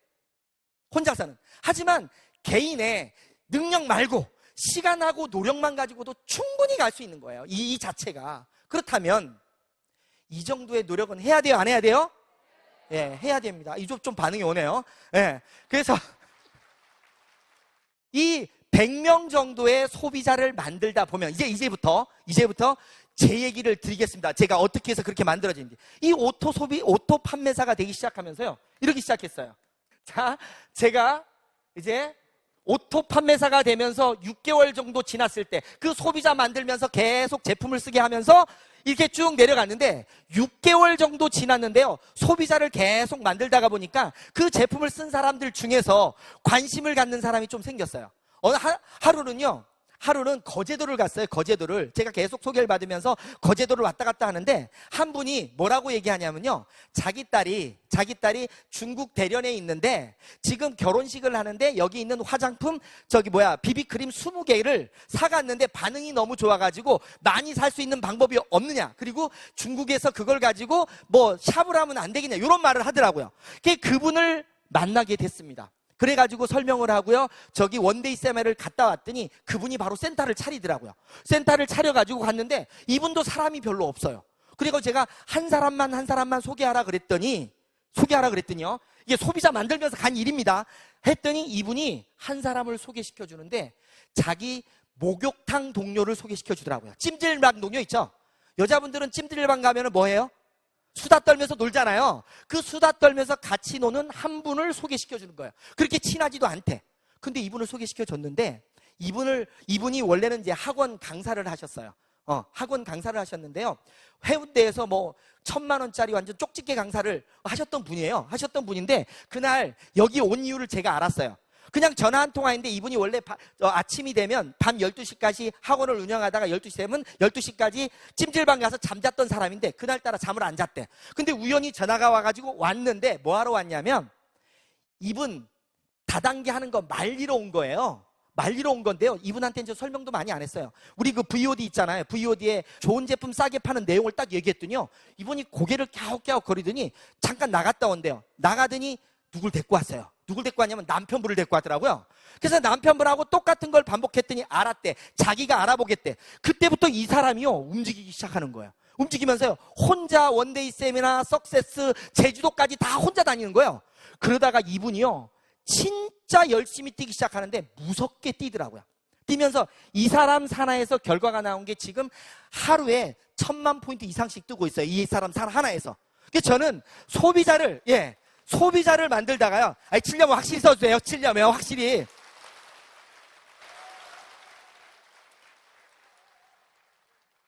혼자서는. 하지만 개인의 능력 말고 시간하고 노력만 가지고도 충분히 갈 수 있는 거예요, 이 자체가. 그렇다면 이 정도의 노력은 해야 돼요, 안 해야 돼요? 예, 해야 됩니다. 이쪽 좀 반응이 오네요. 예. 그래서 이 100명 정도의 소비자를 만들다 보면 이제부터 제 얘기를 드리겠습니다. 제가 어떻게 해서 그렇게 만들어진지. 이 오토 판매사가 되기 시작하면서요, 이렇게 시작했어요. 자, 제가 이제 오토 판매사가 되면서 6개월 정도 지났을 때, 그 소비자 만들면서 계속 제품을 쓰게 하면서 이렇게 쭉 내려갔는데, 6개월 정도 지났는데요, 소비자를 계속 만들다가 보니까 그 제품을 쓴 사람들 중에서 관심을 갖는 사람이 좀 생겼어요. 하루는 거제도를 갔어요. 거제도를. 제가 계속 소개를 받으면서 거제도를 왔다 갔다 하는데, 한 분이 뭐라고 얘기하냐면요, 자기 딸이 중국 대련에 있는데 지금 결혼식을 하는데 여기 있는 화장품 비비크림 20개를 사갔는데 반응이 너무 좋아가지고 많이 살 수 있는 방법이 없느냐, 그리고 중국에서 그걸 가지고 뭐 샵을 하면 안 되겠냐, 이런 말을 하더라고요. 그분을 만나게 됐습니다. 그래가지고 설명을 하고요, 저기 원데이 세미나를 갔다 왔더니 그분이 바로 센터를 차리더라고요. 센터를 차려가지고 갔는데 이분도 사람이 별로 없어요. 그리고 제가 한 사람만 소개하라 그랬더니요, 이게 소비자 만들면서 간 일입니다. 했더니 이분이 한 사람을 소개시켜 주는데 자기 목욕탕 동료를 소개시켜 주더라고요. 찜질방 동료 있죠? 여자분들은 찜질방 가면은 뭐 해요? 수다 떨면서 놀잖아요. 그 수다 떨면서 같이 노는 한 분을 소개시켜 주는 거예요. 그렇게 친하지도 않대. 근데 이분을 소개시켜 줬는데, 이분이 원래는 이제 학원 강사를 하셨어요. 학원 강사를 하셨는데요, 해운대에서 뭐 1,000만 원짜리 완전 쪽집게 강사를 하셨던 분인데, 그날 여기 온 이유를 제가 알았어요. 그냥 전화 한 통화인데, 이분이 원래 아침이 되면 밤 12시까지 학원을 운영하다가 12시 되면 12시까지 찜질방 가서 잠잤던 사람인데 그날따라 잠을 안 잤대. 근데 우연히 전화가 와가지고 왔는데, 뭐하러 왔냐면 이분 다단계 하는 거 말리러 온 거예요. 말리러 온 건데요, 이분한테는 저 설명도 많이 안 했어요. 우리 그 VOD 있잖아요. VOD에 좋은 제품 싸게 파는 내용을 딱 얘기했더니요, 이분이 고개를 갸웃갸웃 거리더니 잠깐 나갔다 온대요. 나가더니 누굴 데리고 왔어요. 누굴 데리고 왔냐면 남편분을 데리고 왔더라고요. 그래서 남편분하고 똑같은 걸 반복했더니 알았대. 자기가 알아보겠대. 그때부터 이 사람이요, 움직이기 시작하는 거예요. 움직이면서요, 혼자 원데이 세미나, 석세스, 제주도까지 다 혼자 다니는 거예요. 그러다가 이분이요, 진짜 열심히 뛰기 시작하는데 무섭게 뛰더라고요. 뛰면서 이 사람 산하에서 결과가 나온 게 지금 하루에 1,000만 포인트 이상씩 뜨고 있어요. 이 사람 산 하나에서. 그래서 저는 소비자를 소비자를 만들다가요. 아니, 7년 확실히 써도 돼요. 7년이면 확실히.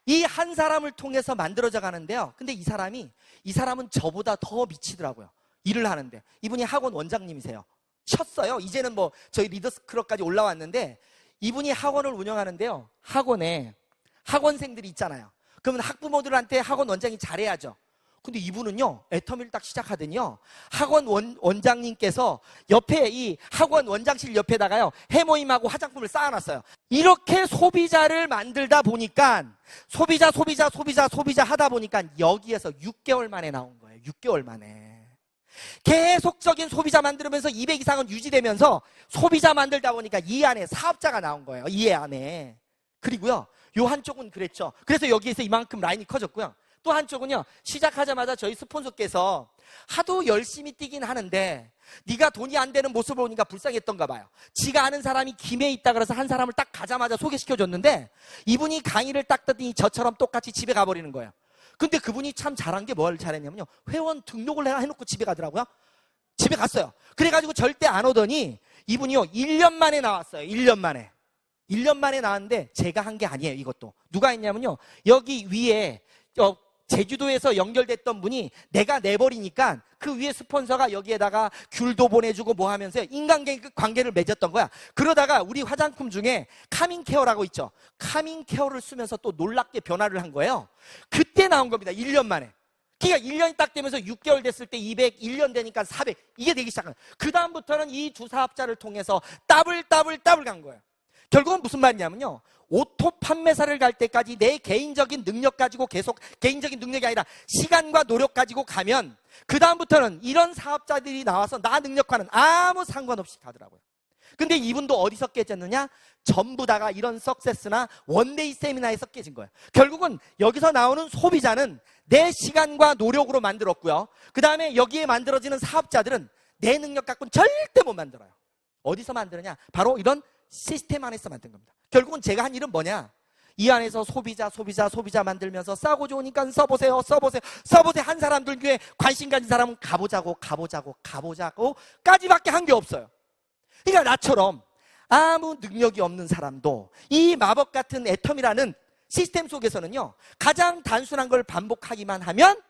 이 한 사람을 통해서 만들어져 가는데요. 근데 이 사람은 저보다 더 미치더라고요. 일을 하는데. 이분이 학원 원장님이세요. 쳤어요. 이제는 뭐 저희 리더스 클럽까지 올라왔는데, 이분이 학원을 운영하는데요. 학원에 학원생들이 있잖아요. 그러면 학부모들한테 학원 원장이 잘해야죠. 근데 이분은요, 애터미를 딱 시작하더니요, 학원 원장님께서 옆에 이 학원 원장실 옆에다가요, 해모임하고 화장품을 쌓아놨어요. 이렇게 소비자를 만들다 보니까 소비자 하다 보니까 여기에서 6개월 만에 나온 거예요. 6개월 만에. 계속적인 소비자 만들면서 200 이상은 유지되면서 소비자 만들다 보니까 이 안에 사업자가 나온 거예요. 이 안에. 그리고요, 요 한쪽은 그랬죠. 그래서 여기에서 이만큼 라인이 커졌고요. 또 한쪽은요, 시작하자마자 저희 스폰서께서 하도 열심히 뛰긴 하는데 네가 돈이 안 되는 모습을 보니까 불쌍했던가 봐요. 지가 아는 사람이 김해에 있다 그래서 한 사람을 딱 가자마자 소개시켜줬는데, 이분이 강의를 딱 듣더니 저처럼 똑같이 집에 가버리는 거예요. 근데 그분이 참 잘한 게 뭘 잘했냐면요, 회원 등록을 해놓고 집에 가더라고요. 집에 갔어요. 그래가지고 절대 안 오더니 이분이요, 1년 만에 나왔어요. 1년 만에. 1년 만에 나왔는데 제가 한 게 아니에요. 이것도 누가 했냐면요, 여기 위에 제주도에서 연결됐던 분이 내가 내버리니까 그 위에 스폰서가 여기에다가 귤도 보내주고 뭐 하면서 인간관계를 맺었던 거야. 그러다가 우리 화장품 중에 카밍케어라고 있죠. 카밍케어를 쓰면서 또 놀랍게 변화를 한 거예요. 그때 나온 겁니다. 1년 만에. 그러니까 1년이 딱 되면서 6개월 됐을 때 200, 1년 되니까 400, 이게 되기 시작한 거예요. 그 다음부터는 이 두 사업자를 통해서 더블 간 거예요. 결국은 무슨 말이냐면요, 오토 판매사를 갈 때까지 내 개인적인 능력 가지고 계속, 개인적인 능력이 아니라 시간과 노력 가지고 가면 그 다음부터는 이런 사업자들이 나와서 나 능력과는 아무 상관없이 가더라고요. 근데 이분도 어디서 깨졌느냐? 전부 다가 이런 석세스나 원데이 세미나에서 깨진 거예요. 결국은 여기서 나오는 소비자는 내 시간과 노력으로 만들었고요. 그 다음에 여기에 만들어지는 사업자들은 내 능력 갖고는 절대 못 만들어요. 어디서 만드느냐? 바로 이런 시스템 안에서 만든 겁니다. 결국은 제가 한 일은 뭐냐? 이 안에서 소비자 만들면서 싸고 좋으니까 써보세요. 한 사람들 중에 관심 가진 사람은 가보자고 까지밖에 한 게 없어요. 그러니까 나처럼 아무 능력이 없는 사람도 이 마법 같은 애텀이라는 시스템 속에서는요, 가장 단순한 걸 반복하기만 하면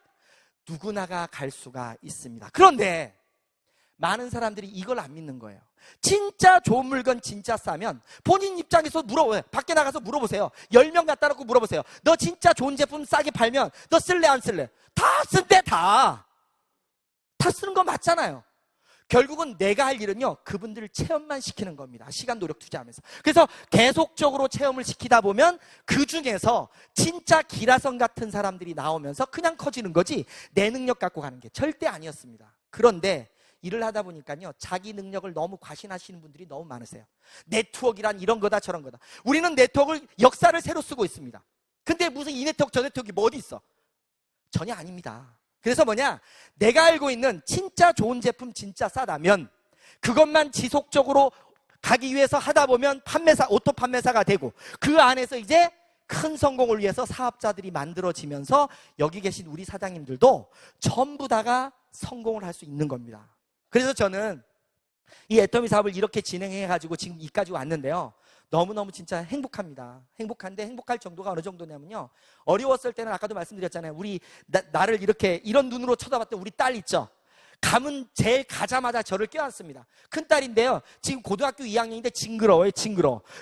누구나가 갈 수가 있습니다. 그런데 많은 사람들이 이걸 안 믿는 거예요. 진짜 좋은 물건 진짜 싸면 본인 입장에서 물어보세요. 밖에 나가서 물어보세요. 10명 갖다 놓고 물어보세요. 너 진짜 좋은 제품 싸게 팔면 너 쓸래 안 쓸래? 다 쓴대. 다 쓰는 거 맞잖아요. 결국은 내가 할 일은요, 그분들을 체험만 시키는 겁니다. 시간 노력 투자하면서. 그래서 계속적으로 체험을 시키다 보면 그 중에서 진짜 기라성 같은 사람들이 나오면서 그냥 커지는 거지 내 능력 갖고 가는 게 절대 아니었습니다. 그런데 일을 하다 보니까요, 자기 능력을 너무 과신하시는 분들이 너무 많으세요. 네트워크란 이런 거다 저런 거다. 우리는 네트워크를, 역사를 새로 쓰고 있습니다. 근데 무슨 이 네트워크 저 네트워크가 뭐 어디 있어? 전혀 아닙니다. 그래서 뭐냐, 내가 알고 있는 진짜 좋은 제품 진짜 싸다면 그것만 지속적으로 가기 위해서 하다 보면 오토 판매사가 되고, 그 안에서 이제 큰 성공을 위해서 사업자들이 만들어지면서 여기 계신 우리 사장님들도 전부 다가 성공을 할 수 있는 겁니다. 그래서 저는 이 애터미 사업을 이렇게 진행해가지고 지금 이까지 왔는데요, 너무너무 진짜 행복합니다. 행복한데 행복할 정도가 어느 정도냐면요, 어려웠을 때는 아까도 말씀드렸잖아요. 나를 이렇게 이런 눈으로 쳐다봤던 우리 딸 있죠. 감은 제일 가자마자 저를 껴안습니다. 큰딸인데요, 지금 고등학교 2학년인데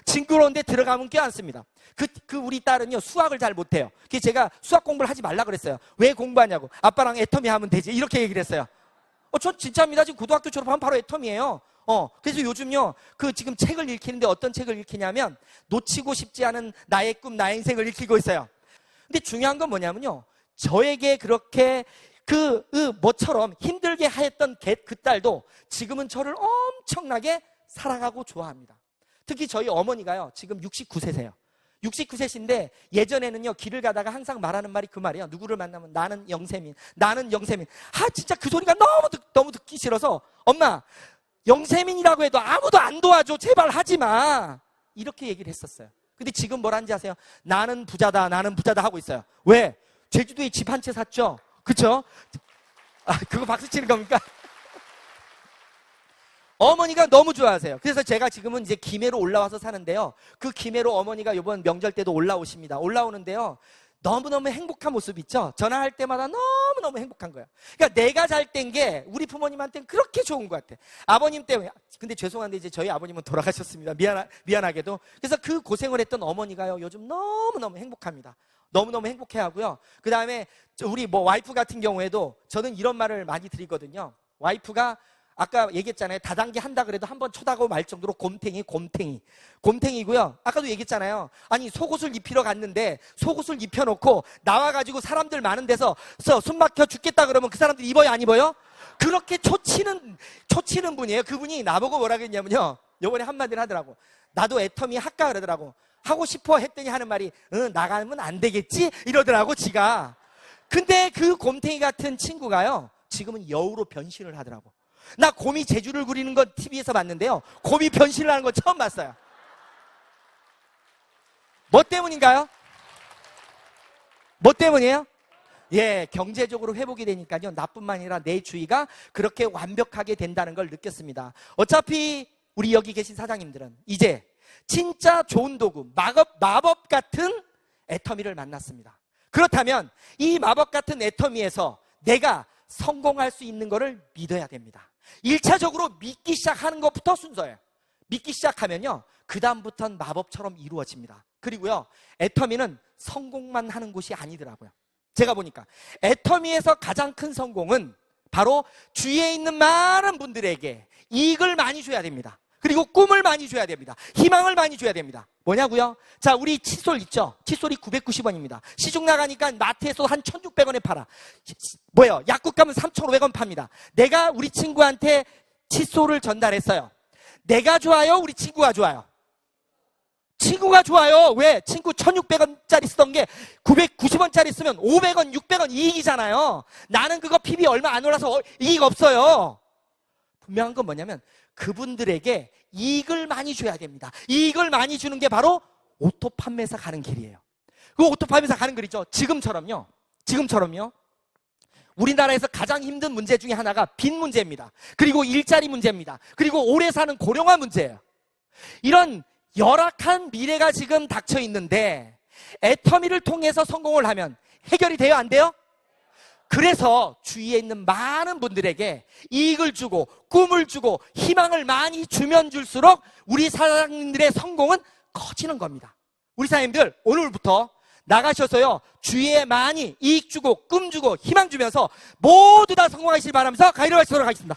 징그러운데 들어가면 껴안습니다. 그 우리 딸은요, 수학을 잘 못해요. 그래서 제가 수학 공부를 하지 말라 그랬어요. 왜 공부하냐고. 아빠랑 애터미 하면 되지, 이렇게 얘기를 했어요. 전 진짜입니다. 지금 고등학교 졸업하면 바로 애텀이에요. 그래서 요즘요, 지금 책을 읽히는데 어떤 책을 읽히냐면 놓치고 싶지 않은 나의 꿈, 나의 인생을 읽히고 있어요. 근데 중요한 건 뭐냐면요, 저에게 그렇게 뭐처럼 힘들게 하였던 그 딸도 지금은 저를 엄청나게 사랑하고 좋아합니다. 특히 저희 어머니가요, 지금 69세세요. 69세신데 예전에는요, 길을 가다가 항상 말하는 말이 그 말이에요. 누구를 만나면 나는 영세민. 진짜 그 소리가 너무 듣기 싫어서, 엄마, 영세민이라고 해도 아무도 안 도와줘. 제발 하지 마. 이렇게 얘기를 했었어요. 근데 지금 뭐라는지 아세요? 나는 부자다 하고 있어요. 왜? 제주도에 집 한 채 샀죠? 그쵸? 그거 박수 치는 겁니까? 어머니가 너무 좋아하세요. 그래서 제가 지금은 이제 김해로 올라와서 사는데요. 그 김해로 어머니가 이번 명절 때도 올라오십니다. 올라오는데요. 너무너무 행복한 모습 있죠? 전화할 때마다 너무너무 행복한 거예요. 그러니까 내가 잘 된 게 우리 부모님한테는 그렇게 좋은 것 같아. 아버님 때문에. 근데 죄송한데 이제 저희 아버님은 돌아가셨습니다. 미안하게도. 그래서 그 고생을 했던 어머니가요. 요즘 너무너무 행복합니다. 너무너무 행복해 하고요. 그 다음에 우리 와이프 같은 경우에도 저는 이런 말을 많이 드리거든요. 와이프가 아까 얘기했잖아요. 다단계 한다 그래도 한번 쳐다보고 말 정도로 곰탱이고요. 아까도 얘기했잖아요. 아니 속옷을 입히러 갔는데 속옷을 입혀놓고 나와가지고 사람들 많은 데서 숨 막혀 죽겠다 그러면 그 사람들 입어요 안 입어요? 그렇게 초치는 분이에요. 그분이 나보고 뭐라 그랬냐면요. 요번에 한마디를 하더라고. 나도 애터미 할까 그러더라고. 하고 싶어 했더니 하는 말이 나가면 안 되겠지? 이러더라고 지가. 근데 그 곰탱이 같은 친구가요. 지금은 여우로 변신을 하더라고. 나 곰이 재주를 부리는 건 TV에서 봤는데요. 곰이 변신을 하는 건 처음 봤어요. 뭐 때문인가요? 뭐 때문이에요? 예, 경제적으로 회복이 되니까요. 나뿐만 아니라 내 주위가 그렇게 완벽하게 된다는 걸 느꼈습니다. 어차피 우리 여기 계신 사장님들은 이제 진짜 좋은 도구, 마법 같은 애터미를 만났습니다. 그렇다면 이 마법 같은 애터미에서 내가 성공할 수 있는 것을 믿어야 됩니다. 1차적으로 믿기 시작하는 것부터 순서예요. 믿기 시작하면요. 그 다음부터는 마법처럼 이루어집니다. 그리고요. 애터미는 성공만 하는 곳이 아니더라고요. 제가 보니까 애터미에서 가장 큰 성공은 바로 주위에 있는 많은 분들에게 이익을 많이 줘야 됩니다. 그리고 꿈을 많이 줘야 됩니다. 희망을 많이 줘야 됩니다. 뭐냐고요? 자, 우리 칫솔 있죠? 칫솔이 990원입니다. 시중 나가니까 마트에서 한 1,600원에 팔아. 뭐예요? 약국 가면 3,500원 팝니다. 내가 우리 친구한테 칫솔을 전달했어요. 내가 좋아요? 우리 친구가 좋아요? 친구가 좋아요. 왜? 친구 1,600원짜리 쓰던 게 990원짜리 쓰면 500원, 600원 이익이잖아요. 나는 그거 PB 얼마 안 올라서 이익 없어요. 분명한 건 뭐냐면 그분들에게 이익을 많이 줘야 됩니다. 이익을 많이 주는 게 바로 오토 판매사 가는 길이에요. 그 오토 판매사 가는 길이죠. 지금처럼요. 우리나라에서 가장 힘든 문제 중에 하나가 빚 문제입니다. 그리고 일자리 문제입니다. 그리고 오래 사는 고령화 문제예요. 이런 열악한 미래가 지금 닥쳐 있는데 애터미를 통해서 성공을 하면 해결이 돼요? 안 돼요? 그래서 주위에 있는 많은 분들에게 이익을 주고 꿈을 주고 희망을 많이 주면 줄수록 우리 사장님들의 성공은 커지는 겁니다. 우리 사장님들 오늘부터 나가셔서요 주위에 많이 이익 주고 꿈 주고 희망 주면서 모두 다 성공하시길 바라면서 가이드 마치도록 하겠습니다.